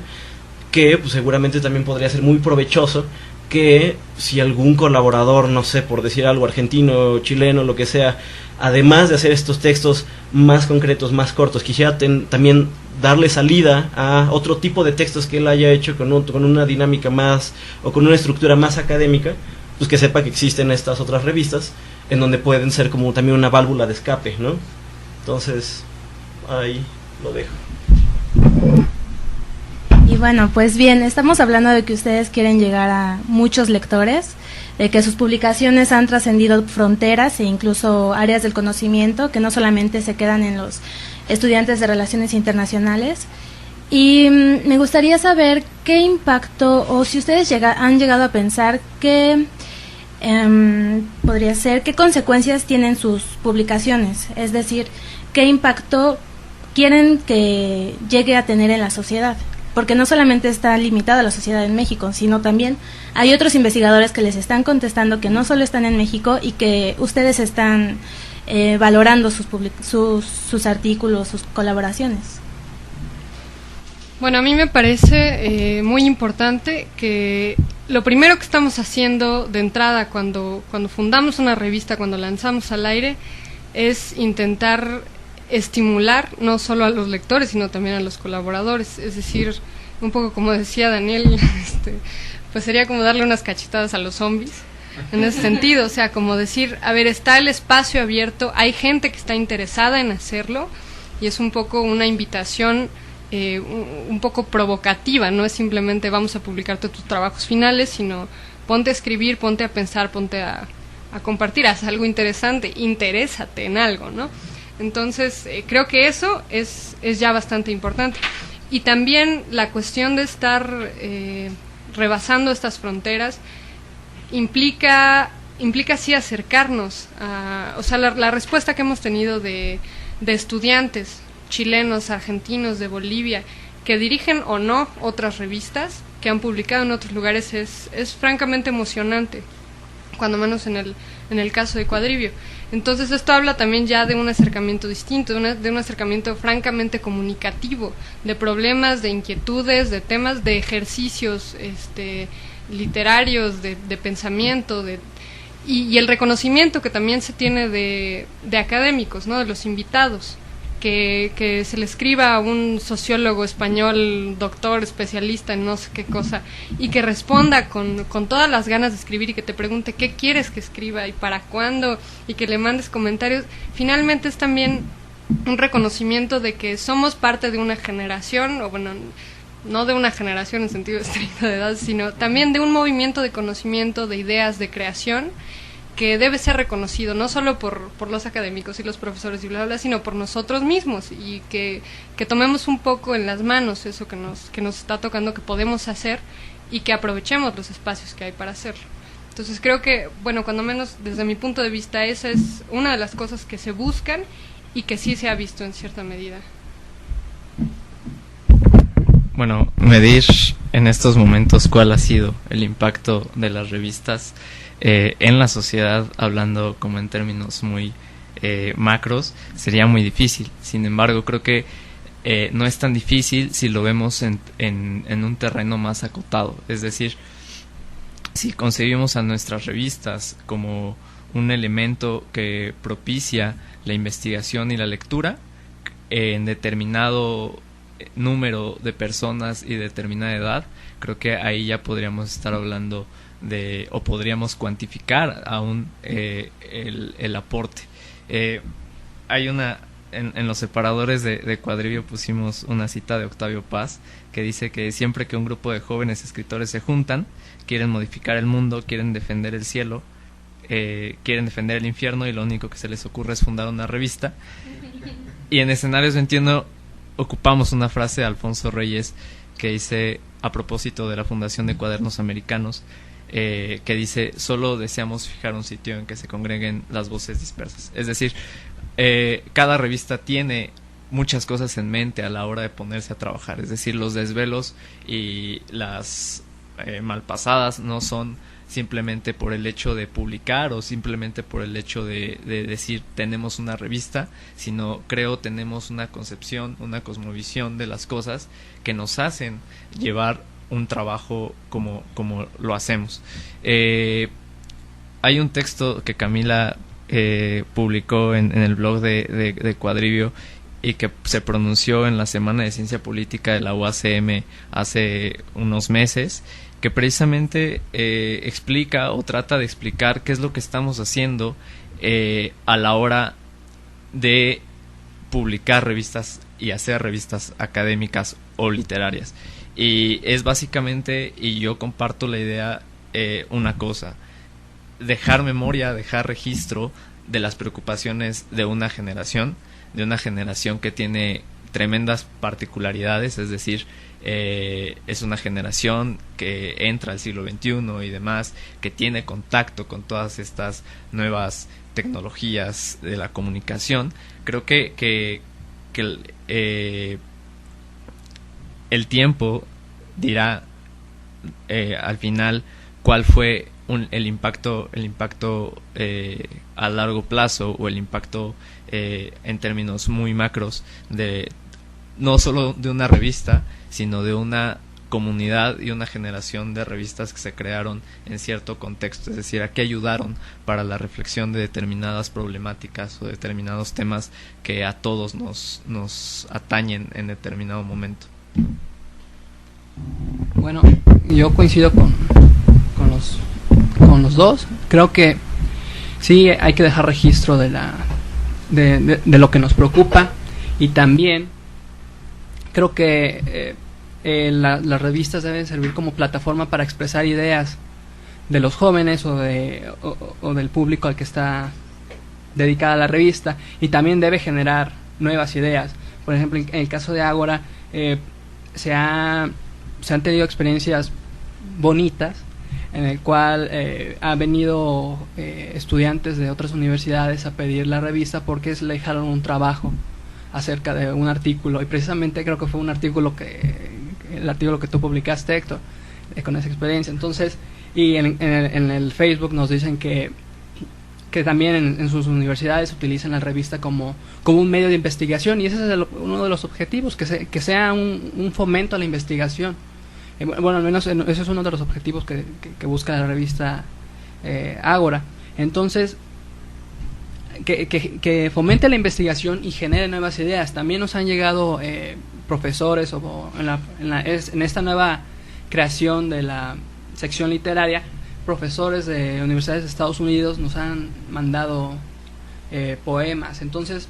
que pues, seguramente también podría ser muy provechoso que si algún colaborador, no sé, por decir algo, argentino, chileno, lo que sea, además de hacer estos textos más concretos, más cortos, quisiera también darle salida a otro tipo de textos que él haya hecho con una dinámica más, o con una estructura más académica, pues que sepa que existen estas otras revistas, en donde pueden ser como también una válvula de escape, ¿no? Entonces, ahí lo dejo. Y bueno, pues bien, estamos hablando de que ustedes quieren llegar a muchos lectores, de que sus publicaciones han trascendido fronteras e incluso áreas del conocimiento, que no solamente se quedan en los estudiantes de Relaciones Internacionales. Y me gustaría saber qué impacto, o si ustedes han llegado a pensar qué podría ser, qué consecuencias tienen sus publicaciones, es decir, qué impacto quieren que llegue a tener en la sociedad. Porque no solamente está limitada la sociedad en México, sino también hay otros investigadores que les están contestando que no solo están en México y que ustedes están valorando sus artículos, sus colaboraciones. Bueno, a mí me parece muy importante que lo primero que estamos haciendo de entrada cuando fundamos una revista, cuando lanzamos al aire, es intentar estimular no solo a los lectores, sino también a los colaboradores. Es decir, un poco como decía Daniel, pues sería como darle unas cachetadas a los zombies, en ese sentido, o sea, como decir, a ver, está el espacio abierto, hay gente que está interesada en hacerlo, y es un poco una invitación un poco provocativa, no es simplemente vamos a publicarte tus trabajos finales, sino ponte a escribir, ponte a pensar, ponte a compartir, haz algo interesante, interésate en algo, ¿no? Entonces, creo que eso es ya bastante importante. Y también la cuestión de estar rebasando estas fronteras implica sí acercarnos a, o sea, la respuesta que hemos tenido de estudiantes chilenos, argentinos, de Bolivia, que dirigen o no otras revistas, que han publicado en otros lugares, es francamente emocionante, cuando menos en el caso de Cuadribio. Entonces esto habla también ya de un acercamiento distinto, de un acercamiento francamente comunicativo, de problemas, de inquietudes, de temas, de ejercicios literarios, de pensamiento, y el reconocimiento que también se tiene de académicos, ¿no? De los invitados, que se le escriba a un sociólogo español, doctor, especialista en no sé qué cosa, y que responda con todas las ganas de escribir y que te pregunte qué quieres que escriba y para cuándo, y que le mandes comentarios. Finalmente es también un reconocimiento de que somos parte de una generación, o bueno, no de una generación en sentido estricto de edad, sino también de un movimiento de conocimiento, de ideas, de creación, que debe ser reconocido, no solo por los académicos y los profesores y bla, bla, sino por nosotros mismos, y que tomemos un poco en las manos eso que nos está tocando, que podemos hacer, y que aprovechemos los espacios que hay para hacerlo. Entonces creo que, bueno, cuando menos desde mi punto de vista, esa es una de las cosas que se buscan y que sí se ha visto en cierta medida. Bueno, medir en estos momentos cuál ha sido el impacto de las revistas en la sociedad, hablando como en términos muy macros, sería muy difícil. Sin embargo, creo que no es tan difícil si lo vemos en un terreno más acotado. Es decir, si concebimos a nuestras revistas como un elemento que propicia la investigación y la lectura en determinado número de personas y determinada edad, creo que ahí ya podríamos estar hablando o podríamos cuantificar aún el aporte. Hay en los separadores de Cuadrivio pusimos una cita de Octavio Paz que dice que siempre que un grupo de jóvenes escritores se juntan, quieren modificar el mundo, quieren defender el cielo, quieren defender el infierno, y lo único que se les ocurre es fundar una revista. Y en Escenarios 21 ocupamos una frase de Alfonso Reyes que dice, a propósito de la fundación de Cuadernos Americanos, que dice: solo deseamos fijar un sitio en que se congreguen las voces dispersas. Es decir, cada revista tiene muchas cosas en mente a la hora de ponerse a trabajar. Es decir, los desvelos y las malpasadas no son simplemente por el hecho de publicar o simplemente por el hecho de decir tenemos una revista, sino creo tenemos una concepción, una cosmovisión de las cosas que nos hacen llevar un trabajo como lo hacemos. Hay un texto que Camila publicó en el blog de Cuadrivio y que se pronunció en la Semana de Ciencia Política de la UACM hace unos meses, que precisamente explica o trata de explicar qué es lo que estamos haciendo a la hora de publicar revistas y hacer revistas académicas o literarias. Y es básicamente, y yo comparto la idea, una cosa: dejar memoria, dejar registro de las preocupaciones de una generación que tiene tremendas particularidades. Es decir, es una generación que entra al siglo XXI y demás, que tiene contacto con todas estas nuevas tecnologías de la comunicación. Creo que el tiempo dirá al final cuál fue el impacto a largo plazo, o el impacto en términos muy macros de no solo de una revista, sino de una comunidad y una generación de revistas que se crearon en cierto contexto. Es decir, a qué ayudaron para la reflexión de determinadas problemáticas o determinados temas que a todos nos atañen en determinado momento. Bueno, yo coincido con los dos. Creo que sí hay que dejar registro de lo que nos preocupa, y también creo que las revistas deben servir como plataforma para expresar ideas de los jóvenes o del público al que está dedicada la revista, y también debe generar nuevas ideas. Por ejemplo, en el caso de Ágora se han tenido experiencias bonitas en el cual han venido estudiantes de otras universidades a pedir la revista porque le dejaron un trabajo acerca de un artículo, y precisamente creo que fue un artículo el artículo que tú publicaste, Héctor, con esa experiencia. Entonces, y en el Facebook nos dicen que también en sus universidades utilizan la revista como un medio de investigación, y ese es uno de los objetivos, que sea un fomento a la investigación. Bueno, al menos ese es uno de los objetivos que busca la revista Ágora. Entonces, que fomente la investigación y genere nuevas ideas. También nos han llegado profesores en esta nueva creación de la sección literaria, profesores de universidades de Estados Unidos nos han mandado poemas. Entonces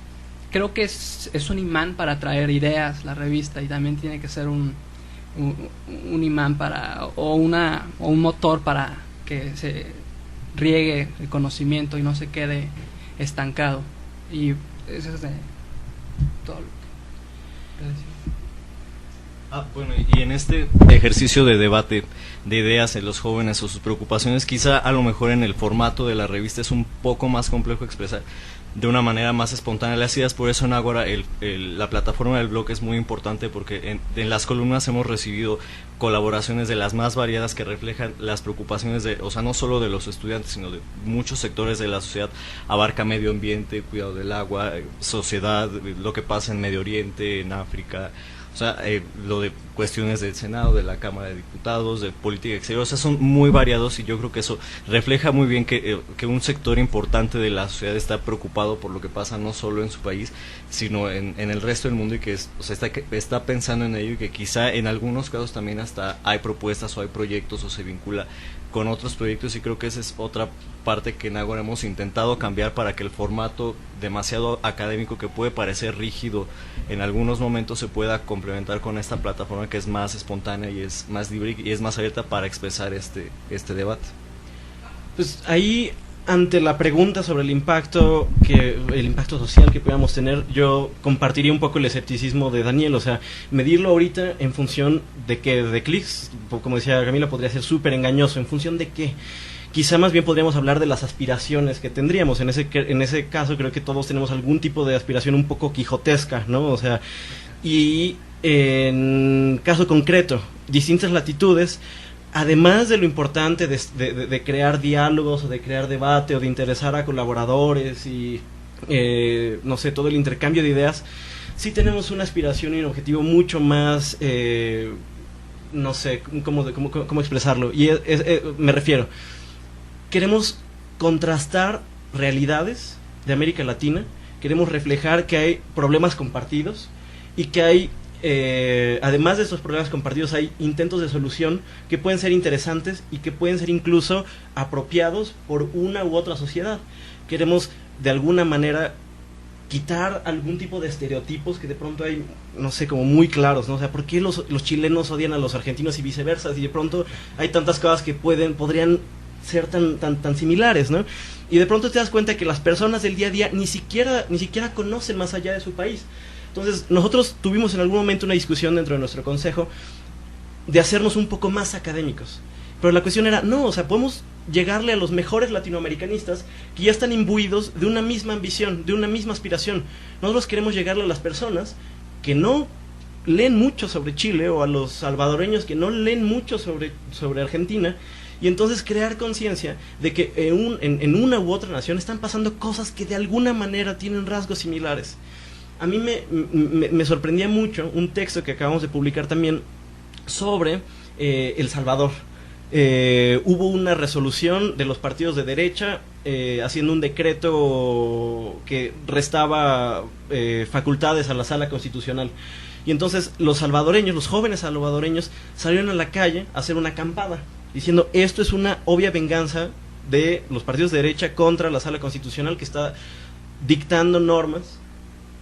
creo que es un imán para traer ideas la revista, y también tiene que ser un imán o un motor para que se riegue el conocimiento y no se quede estancado. Y eso es de todo lo que decir. Bueno, y en este ejercicio de debate de ideas en los jóvenes o sus preocupaciones, quizá a lo mejor en el formato de la revista es un poco más complejo expresar de una manera más espontánea las ideas. Por eso en Ágora la plataforma del blog es muy importante, porque en las columnas hemos recibido colaboraciones de las más variadas que reflejan las preocupaciones o sea, no solo de los estudiantes, sino de muchos sectores de la sociedad. Abarca medio ambiente, cuidado del agua, sociedad, lo que pasa en Medio Oriente, en África. O sea, lo de cuestiones del Senado, de la Cámara de Diputados, de política exterior, o sea, son muy variados, y yo creo que eso refleja muy bien que un sector importante de la sociedad está preocupado por lo que pasa no solo en su país, sino en el resto del mundo, y que está pensando en ello, y que quizá en algunos casos también hasta hay propuestas o hay proyectos o se vincula con otros proyectos, y creo que esa es otra parte que en Ágora hemos intentado cambiar para que el formato demasiado académico, que puede parecer rígido en algunos momentos, se pueda complementar con esta plataforma que es más espontánea y es más libre y es más abierta para expresar este debate. Pues ahí, ante la pregunta sobre el impacto social que podamos tener, yo compartiría un poco el escepticismo de Daniel. O sea, medirlo ahorita en función de qué, de clics, como decía Camila, podría ser súper engañoso. ¿En función de qué? Quizá más bien podríamos hablar de las aspiraciones que tendríamos. En ese caso creo que todos tenemos algún tipo de aspiración un poco quijotesca, ¿no? O sea, y en caso concreto, distintas latitudes, además de lo importante de crear diálogos o de crear debate o de interesar a colaboradores y no sé, todo el intercambio de ideas, sí tenemos una aspiración y un objetivo mucho más, no sé cómo expresarlo, y me refiero, queremos contrastar realidades de América Latina, queremos reflejar que hay problemas compartidos y que hay, además de estos problemas compartidos, hay intentos de solución que pueden ser interesantes y que pueden ser incluso apropiados por una u otra sociedad. Queremos de alguna manera quitar algún tipo de estereotipos que de pronto hay, no sé, como muy claros, ¿no? O sea, ¿por qué los chilenos odian a los argentinos y viceversa? Y de pronto hay tantas cosas que podrían ser tan similares, ¿no? Y de pronto te das cuenta que las personas del día a día ni siquiera conocen más allá de su país. Entonces, nosotros tuvimos en algún momento una discusión dentro de nuestro consejo de hacernos un poco más académicos. Pero la cuestión era, no, o sea, podemos llegarle a los mejores latinoamericanistas que ya están imbuidos de una misma ambición, de una misma aspiración. Nosotros queremos llegarle a las personas que no leen mucho sobre Chile, o a los salvadoreños que no leen mucho sobre Argentina, y entonces crear conciencia de que en una u otra nación están pasando cosas que de alguna manera tienen rasgos similares. A mí me sorprendía mucho un texto que acabamos de publicar también sobre El Salvador. Hubo una resolución de los partidos de derecha haciendo un decreto que restaba facultades a la Sala Constitucional. Y entonces los salvadoreños, los jóvenes salvadoreños, salieron a la calle a hacer una acampada, diciendo, esto es una obvia venganza de los partidos de derecha contra la Sala Constitucional, que está dictando normas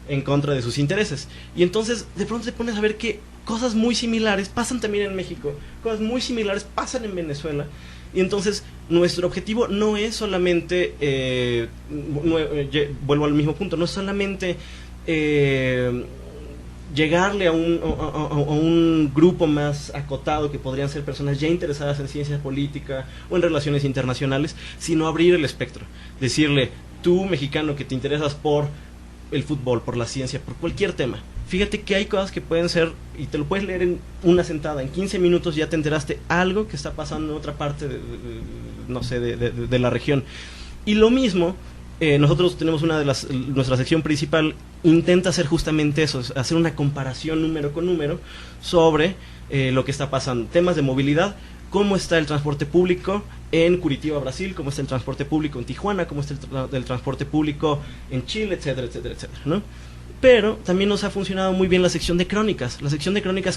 en contra de sus intereses. Y entonces de pronto te pones a ver que cosas muy similares pasan también en México, cosas muy similares pasan en Venezuela. Y entonces nuestro objetivo no es solamente, vuelvo al mismo punto, no es solamente llegarle a un grupo más acotado, que podrían ser personas ya interesadas en ciencia política o en relaciones internacionales, sino abrir el espectro, decirle, tú mexicano que te interesas por el fútbol, por la ciencia, por cualquier tema, fíjate que hay cosas que pueden ser, y te lo puedes leer en una sentada, en 15 minutos ya te enteraste algo que está pasando en otra parte de la región. Y lo mismo, nosotros tenemos nuestra sección principal intenta hacer justamente eso, hacer una comparación número con número sobre lo que está pasando, temas de movilidad, cómo está el transporte público en Curitiba, Brasil, cómo está el transporte público en Tijuana, cómo está el transporte público en Chile, etcétera, etcétera, etcétera, ¿no? Pero también nos ha funcionado muy bien la sección de crónicas,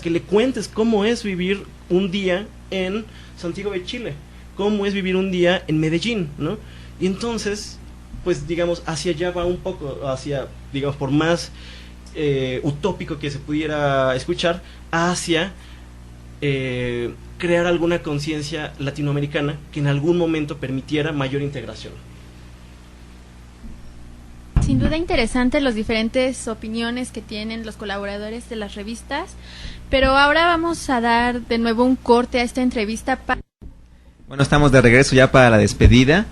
que le cuentes cómo es vivir un día en Santiago de Chile, cómo es vivir un día en Medellín, ¿no? Y entonces, pues digamos, hacia allá va un poco, hacia, digamos, por más utópico que se pudiera escuchar, hacia crear alguna conciencia latinoamericana que en algún momento permitiera mayor integración. Sin duda interesante las diferentes opiniones que tienen los colaboradores de las revistas, pero ahora vamos a dar de nuevo un corte a esta entrevista. Bueno, estamos de regreso ya para la despedida.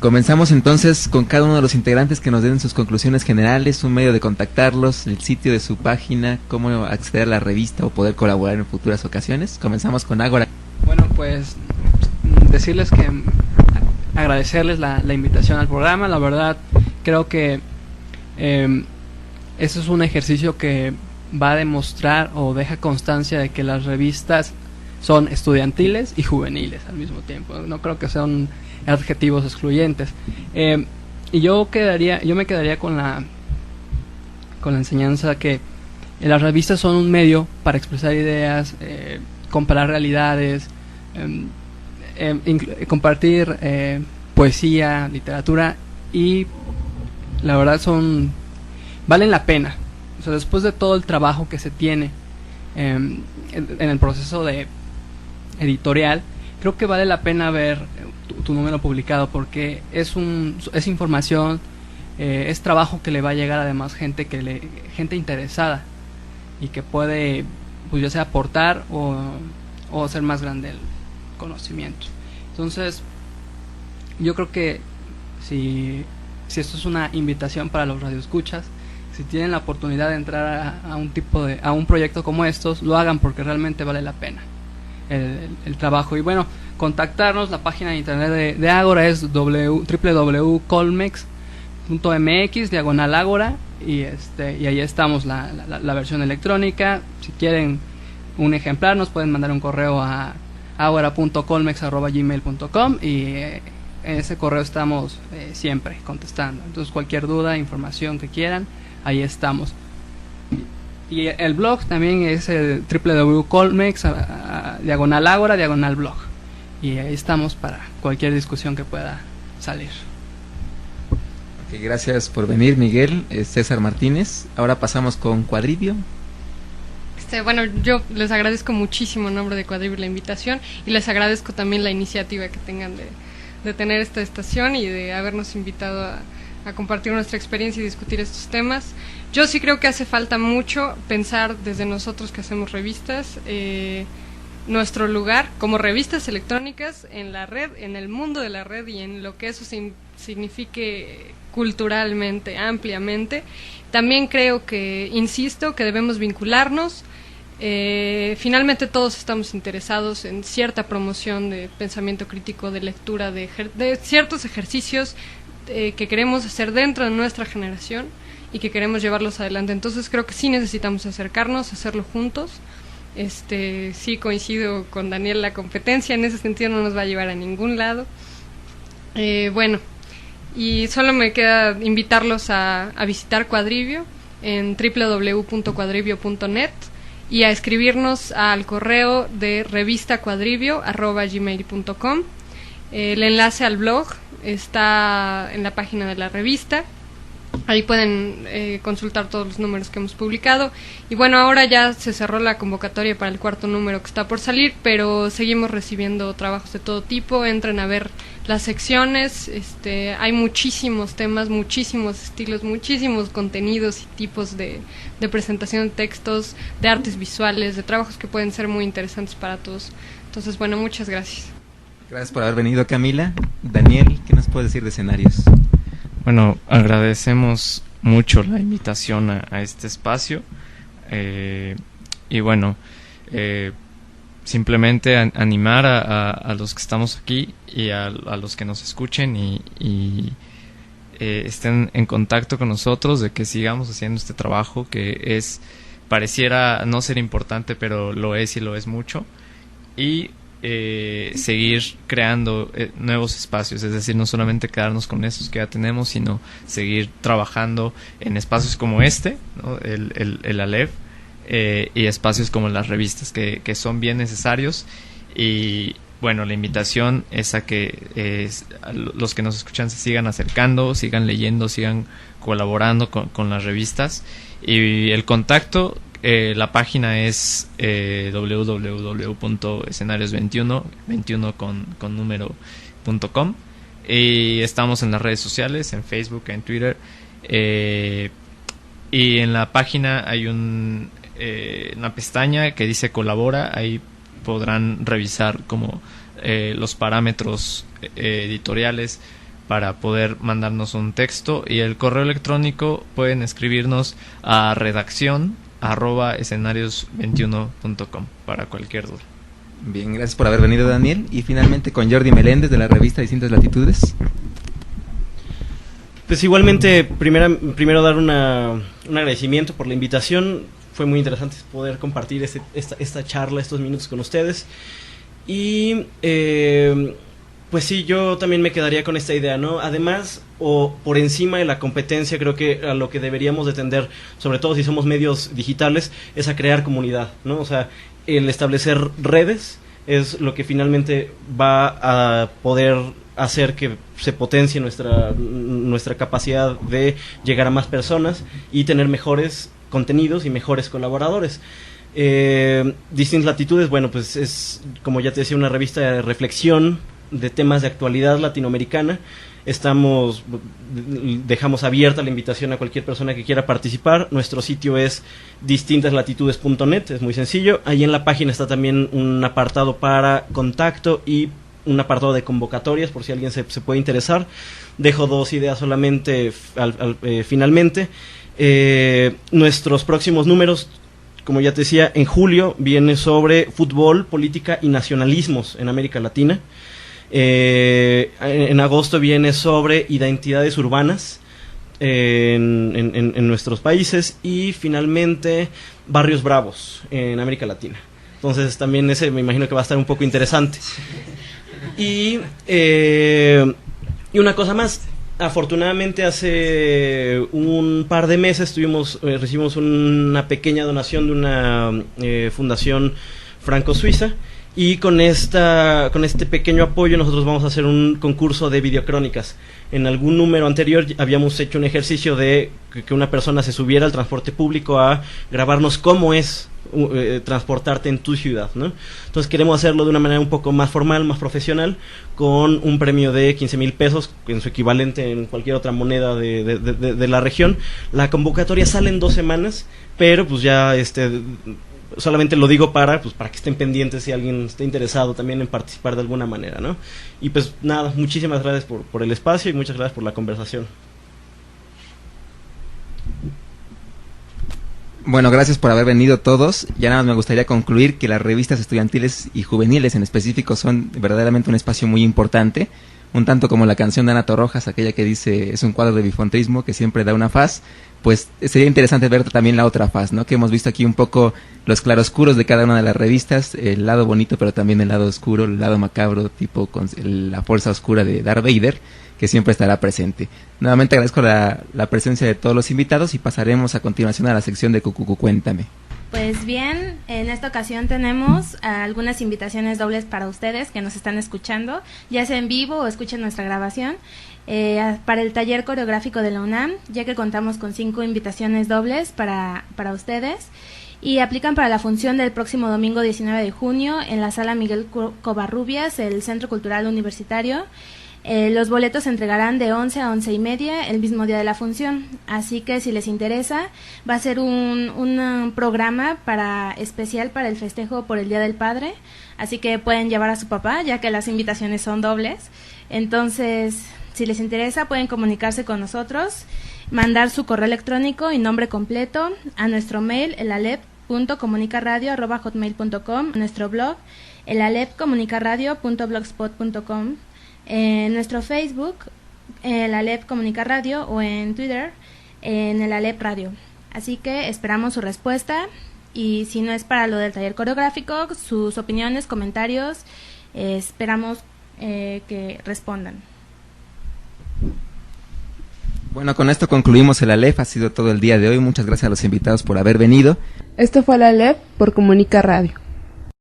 Comenzamos entonces con cada uno de los integrantes que nos den sus conclusiones generales, un medio de contactarlos, el sitio de su página, cómo acceder a la revista o poder colaborar en futuras ocasiones. Comenzamos con Ágora. Bueno, pues decirles que agradecerles la invitación al programa. La verdad, creo que eso es un ejercicio que va a demostrar o deja constancia de que las revistas son estudiantiles y juveniles al mismo tiempo. No creo que sean adjetivos excluyentes. Y yo me quedaría con la enseñanza que las revistas son un medio para expresar ideas, comparar realidades, compartir poesía, literatura, y la verdad valen la pena. O sea, después de todo el trabajo que se tiene en el proceso de editorial, creo que vale la pena ver tu número publicado, porque es información, es trabajo que le va a llegar además gente interesada y que puede, pues ya sea aportar o hacer más grande el conocimiento. Entonces, yo creo que si esto es una invitación para los radioescuchas, si tienen la oportunidad de entrar a un proyecto como estos, lo hagan, porque realmente vale la pena el trabajo. Y bueno, contactarnos, la página de internet de Ágora es www.colmex.mx/Ágora, y ahí estamos la versión electrónica. Si quieren un ejemplar, nos pueden mandar un correo a agora.colmex@gmail.com, y en ese correo estamos siempre contestando. Entonces, cualquier duda, información que quieran, ahí estamos. Y el blog también es www.colmex/Ágora/blog, y ahí estamos para cualquier discusión que pueda salir. Okay, gracias por venir, Miguel. César Martínez. Ahora pasamos con Cuadribio. Bueno, yo les agradezco muchísimo en nombre de Cuadribio la invitación, y les agradezco también la iniciativa que tengan de tener esta estación y de habernos invitado a compartir nuestra experiencia y discutir estos temas. Yo sí creo que hace falta mucho pensar desde nosotros que hacemos revistas, nuestro lugar como revistas electrónicas en la red, en el mundo de la red, y en lo que eso signifique culturalmente, ampliamente. También creo que, insisto, que debemos vincularnos. Finalmente todos estamos interesados en cierta promoción de pensamiento crítico, de lectura, de ciertos ejercicios que queremos hacer dentro de nuestra generación y que queremos llevarlos adelante. Entonces creo que sí necesitamos acercarnos, hacerlo juntos. Sí coincido con Daniel, la competencia en ese sentido no nos va a llevar a ningún lado. Bueno, y solo me queda invitarlos a visitar Cuadribio en www.cuadribio.net y a escribirnos al correo de revistacuadribio@gmail.com. El enlace al blog está en la página de la revista. Ahí pueden consultar todos los números que hemos publicado. Y bueno, ahora ya se cerró la convocatoria para el 4º número que está por salir, pero seguimos recibiendo trabajos de todo tipo. Entren a ver las secciones. Hay muchísimos temas, muchísimos estilos, muchísimos contenidos y tipos de presentación de textos, de artes visuales, de trabajos que pueden ser muy interesantes para todos. Entonces, bueno, muchas gracias. Gracias por haber venido, Camila. Daniel, ¿qué nos puedes decir de escenarios? Bueno, agradecemos mucho la invitación a este espacio, y bueno, simplemente animar a los que estamos aquí y a los que nos escuchen y estén en contacto con nosotros, de que sigamos haciendo este trabajo que pareciera no ser importante, pero lo es, y lo es mucho, y seguir creando nuevos espacios, es decir, no solamente quedarnos con esos que ya tenemos, sino seguir trabajando en espacios como este, ¿no? el Aleph, y espacios como las revistas que son bien necesarios. Y bueno, la invitación es a que los que nos escuchan se sigan acercando, sigan leyendo, sigan colaborando con las revistas, y el contacto La página es www.escenarios21, 21 con número.com, y estamos en las redes sociales, en Facebook, en Twitter, y en la página hay una pestaña que dice colabora. Ahí podrán revisar como los parámetros editoriales para poder mandarnos un texto, y el correo electrónico pueden escribirnos a redacción@escenarios21.com para cualquier duda. Bien, gracias por haber venido, Daniel. Y finalmente con Jordi Meléndez de la revista Distintas Latitudes. Pues igualmente, primero dar un agradecimiento por la invitación. Fue muy interesante poder compartir esta charla, estos minutos con ustedes. Y pues sí, yo también me quedaría con esta idea, ¿no? Además, o por encima de la competencia, creo que a lo que deberíamos de tender, sobre todo si somos medios digitales, es a crear comunidad, ¿no? O sea, el establecer redes es lo que finalmente va a poder hacer que se potencie nuestra capacidad de llegar a más personas y tener mejores contenidos y mejores colaboradores. Distintas Latitudes, bueno, pues es, como ya te decía, una revista de reflexión de temas de actualidad latinoamericana. Dejamos abierta la invitación a cualquier persona que quiera participar. Nuestro sitio es distintaslatitudes.net, es muy sencillo. Ahí en la página está también un apartado para contacto y un apartado de convocatorias por si alguien se puede interesar. Dejo 2 ideas solamente finalmente. Nuestros próximos números, como ya te decía, en julio viene sobre fútbol, política y nacionalismos en América Latina. En agosto viene sobre identidades urbanas en nuestros países, y finalmente barrios bravos en América Latina. Entonces también ese me imagino que va a estar un poco interesante. Y una cosa más, afortunadamente hace un par de meses recibimos una pequeña donación de una fundación franco-suiza, y con este pequeño apoyo nosotros vamos a hacer un concurso de videocrónicas. En algún número anterior habíamos hecho un ejercicio de que una persona se subiera al transporte público a grabarnos cómo es transportarte en tu ciudad, ¿no? Entonces queremos hacerlo de una manera un poco más formal, más profesional, con un premio de 15,000 pesos, en su equivalente en cualquier otra moneda de la región. La convocatoria sale en 2 semanas, pero pues ya solamente lo digo para que estén pendientes si alguien está interesado también en participar de alguna manera, ¿no? Y pues nada, muchísimas gracias por el espacio y muchas gracias por la conversación. Bueno, gracias por haber venido todos. Ya nada más me gustaría concluir que las revistas estudiantiles y juveniles en específico son verdaderamente un espacio muy importante, un tanto como la canción de Ana Torrojas, aquella que dice es un cuadro de bifontrismo que siempre da una faz. Pues sería interesante ver también la otra faz, ¿no? Que hemos visto aquí un poco los claroscuros de cada una de las revistas, el lado bonito pero también el lado oscuro, el lado macabro, tipo con la fuerza oscura de Darth Vader, que siempre estará presente. Nuevamente agradezco la presencia de todos los invitados, y pasaremos a continuación a la sección de Cucucu Cuéntame. Pues bien, en esta ocasión tenemos algunas invitaciones dobles para ustedes que nos están escuchando, ya sea en vivo o escuchen nuestra grabación, para el taller coreográfico de la UNAM, ya que contamos con 5 invitaciones dobles para ustedes, y aplican para la función del próximo domingo 19 de junio en la Sala Miguel Covarrubias, el Centro Cultural Universitario. Los boletos se entregarán de 11 a 11:30 el mismo día de la función, así que si les interesa, va a ser un programa especial para el festejo por el Día del Padre, así que pueden llevar a su papá, ya que las invitaciones son dobles. Entonces, si les interesa, pueden comunicarse con nosotros, mandar su correo electrónico y nombre completo a nuestro mail, elalep.comunicaradio@hotmail.com, nuestro blog, elalepcomunicaradio.blogspot.com, en nuestro Facebook, el Alep Comunica Radio, o en Twitter, en el Alep Radio. Así que esperamos su respuesta, y si no es para lo del taller coreográfico, sus opiniones, comentarios, esperamos que respondan. Bueno, con esto concluimos el Alep. Ha sido todo el día de hoy. Muchas gracias a los invitados por haber venido. Esto fue el Alep por Comunica Radio.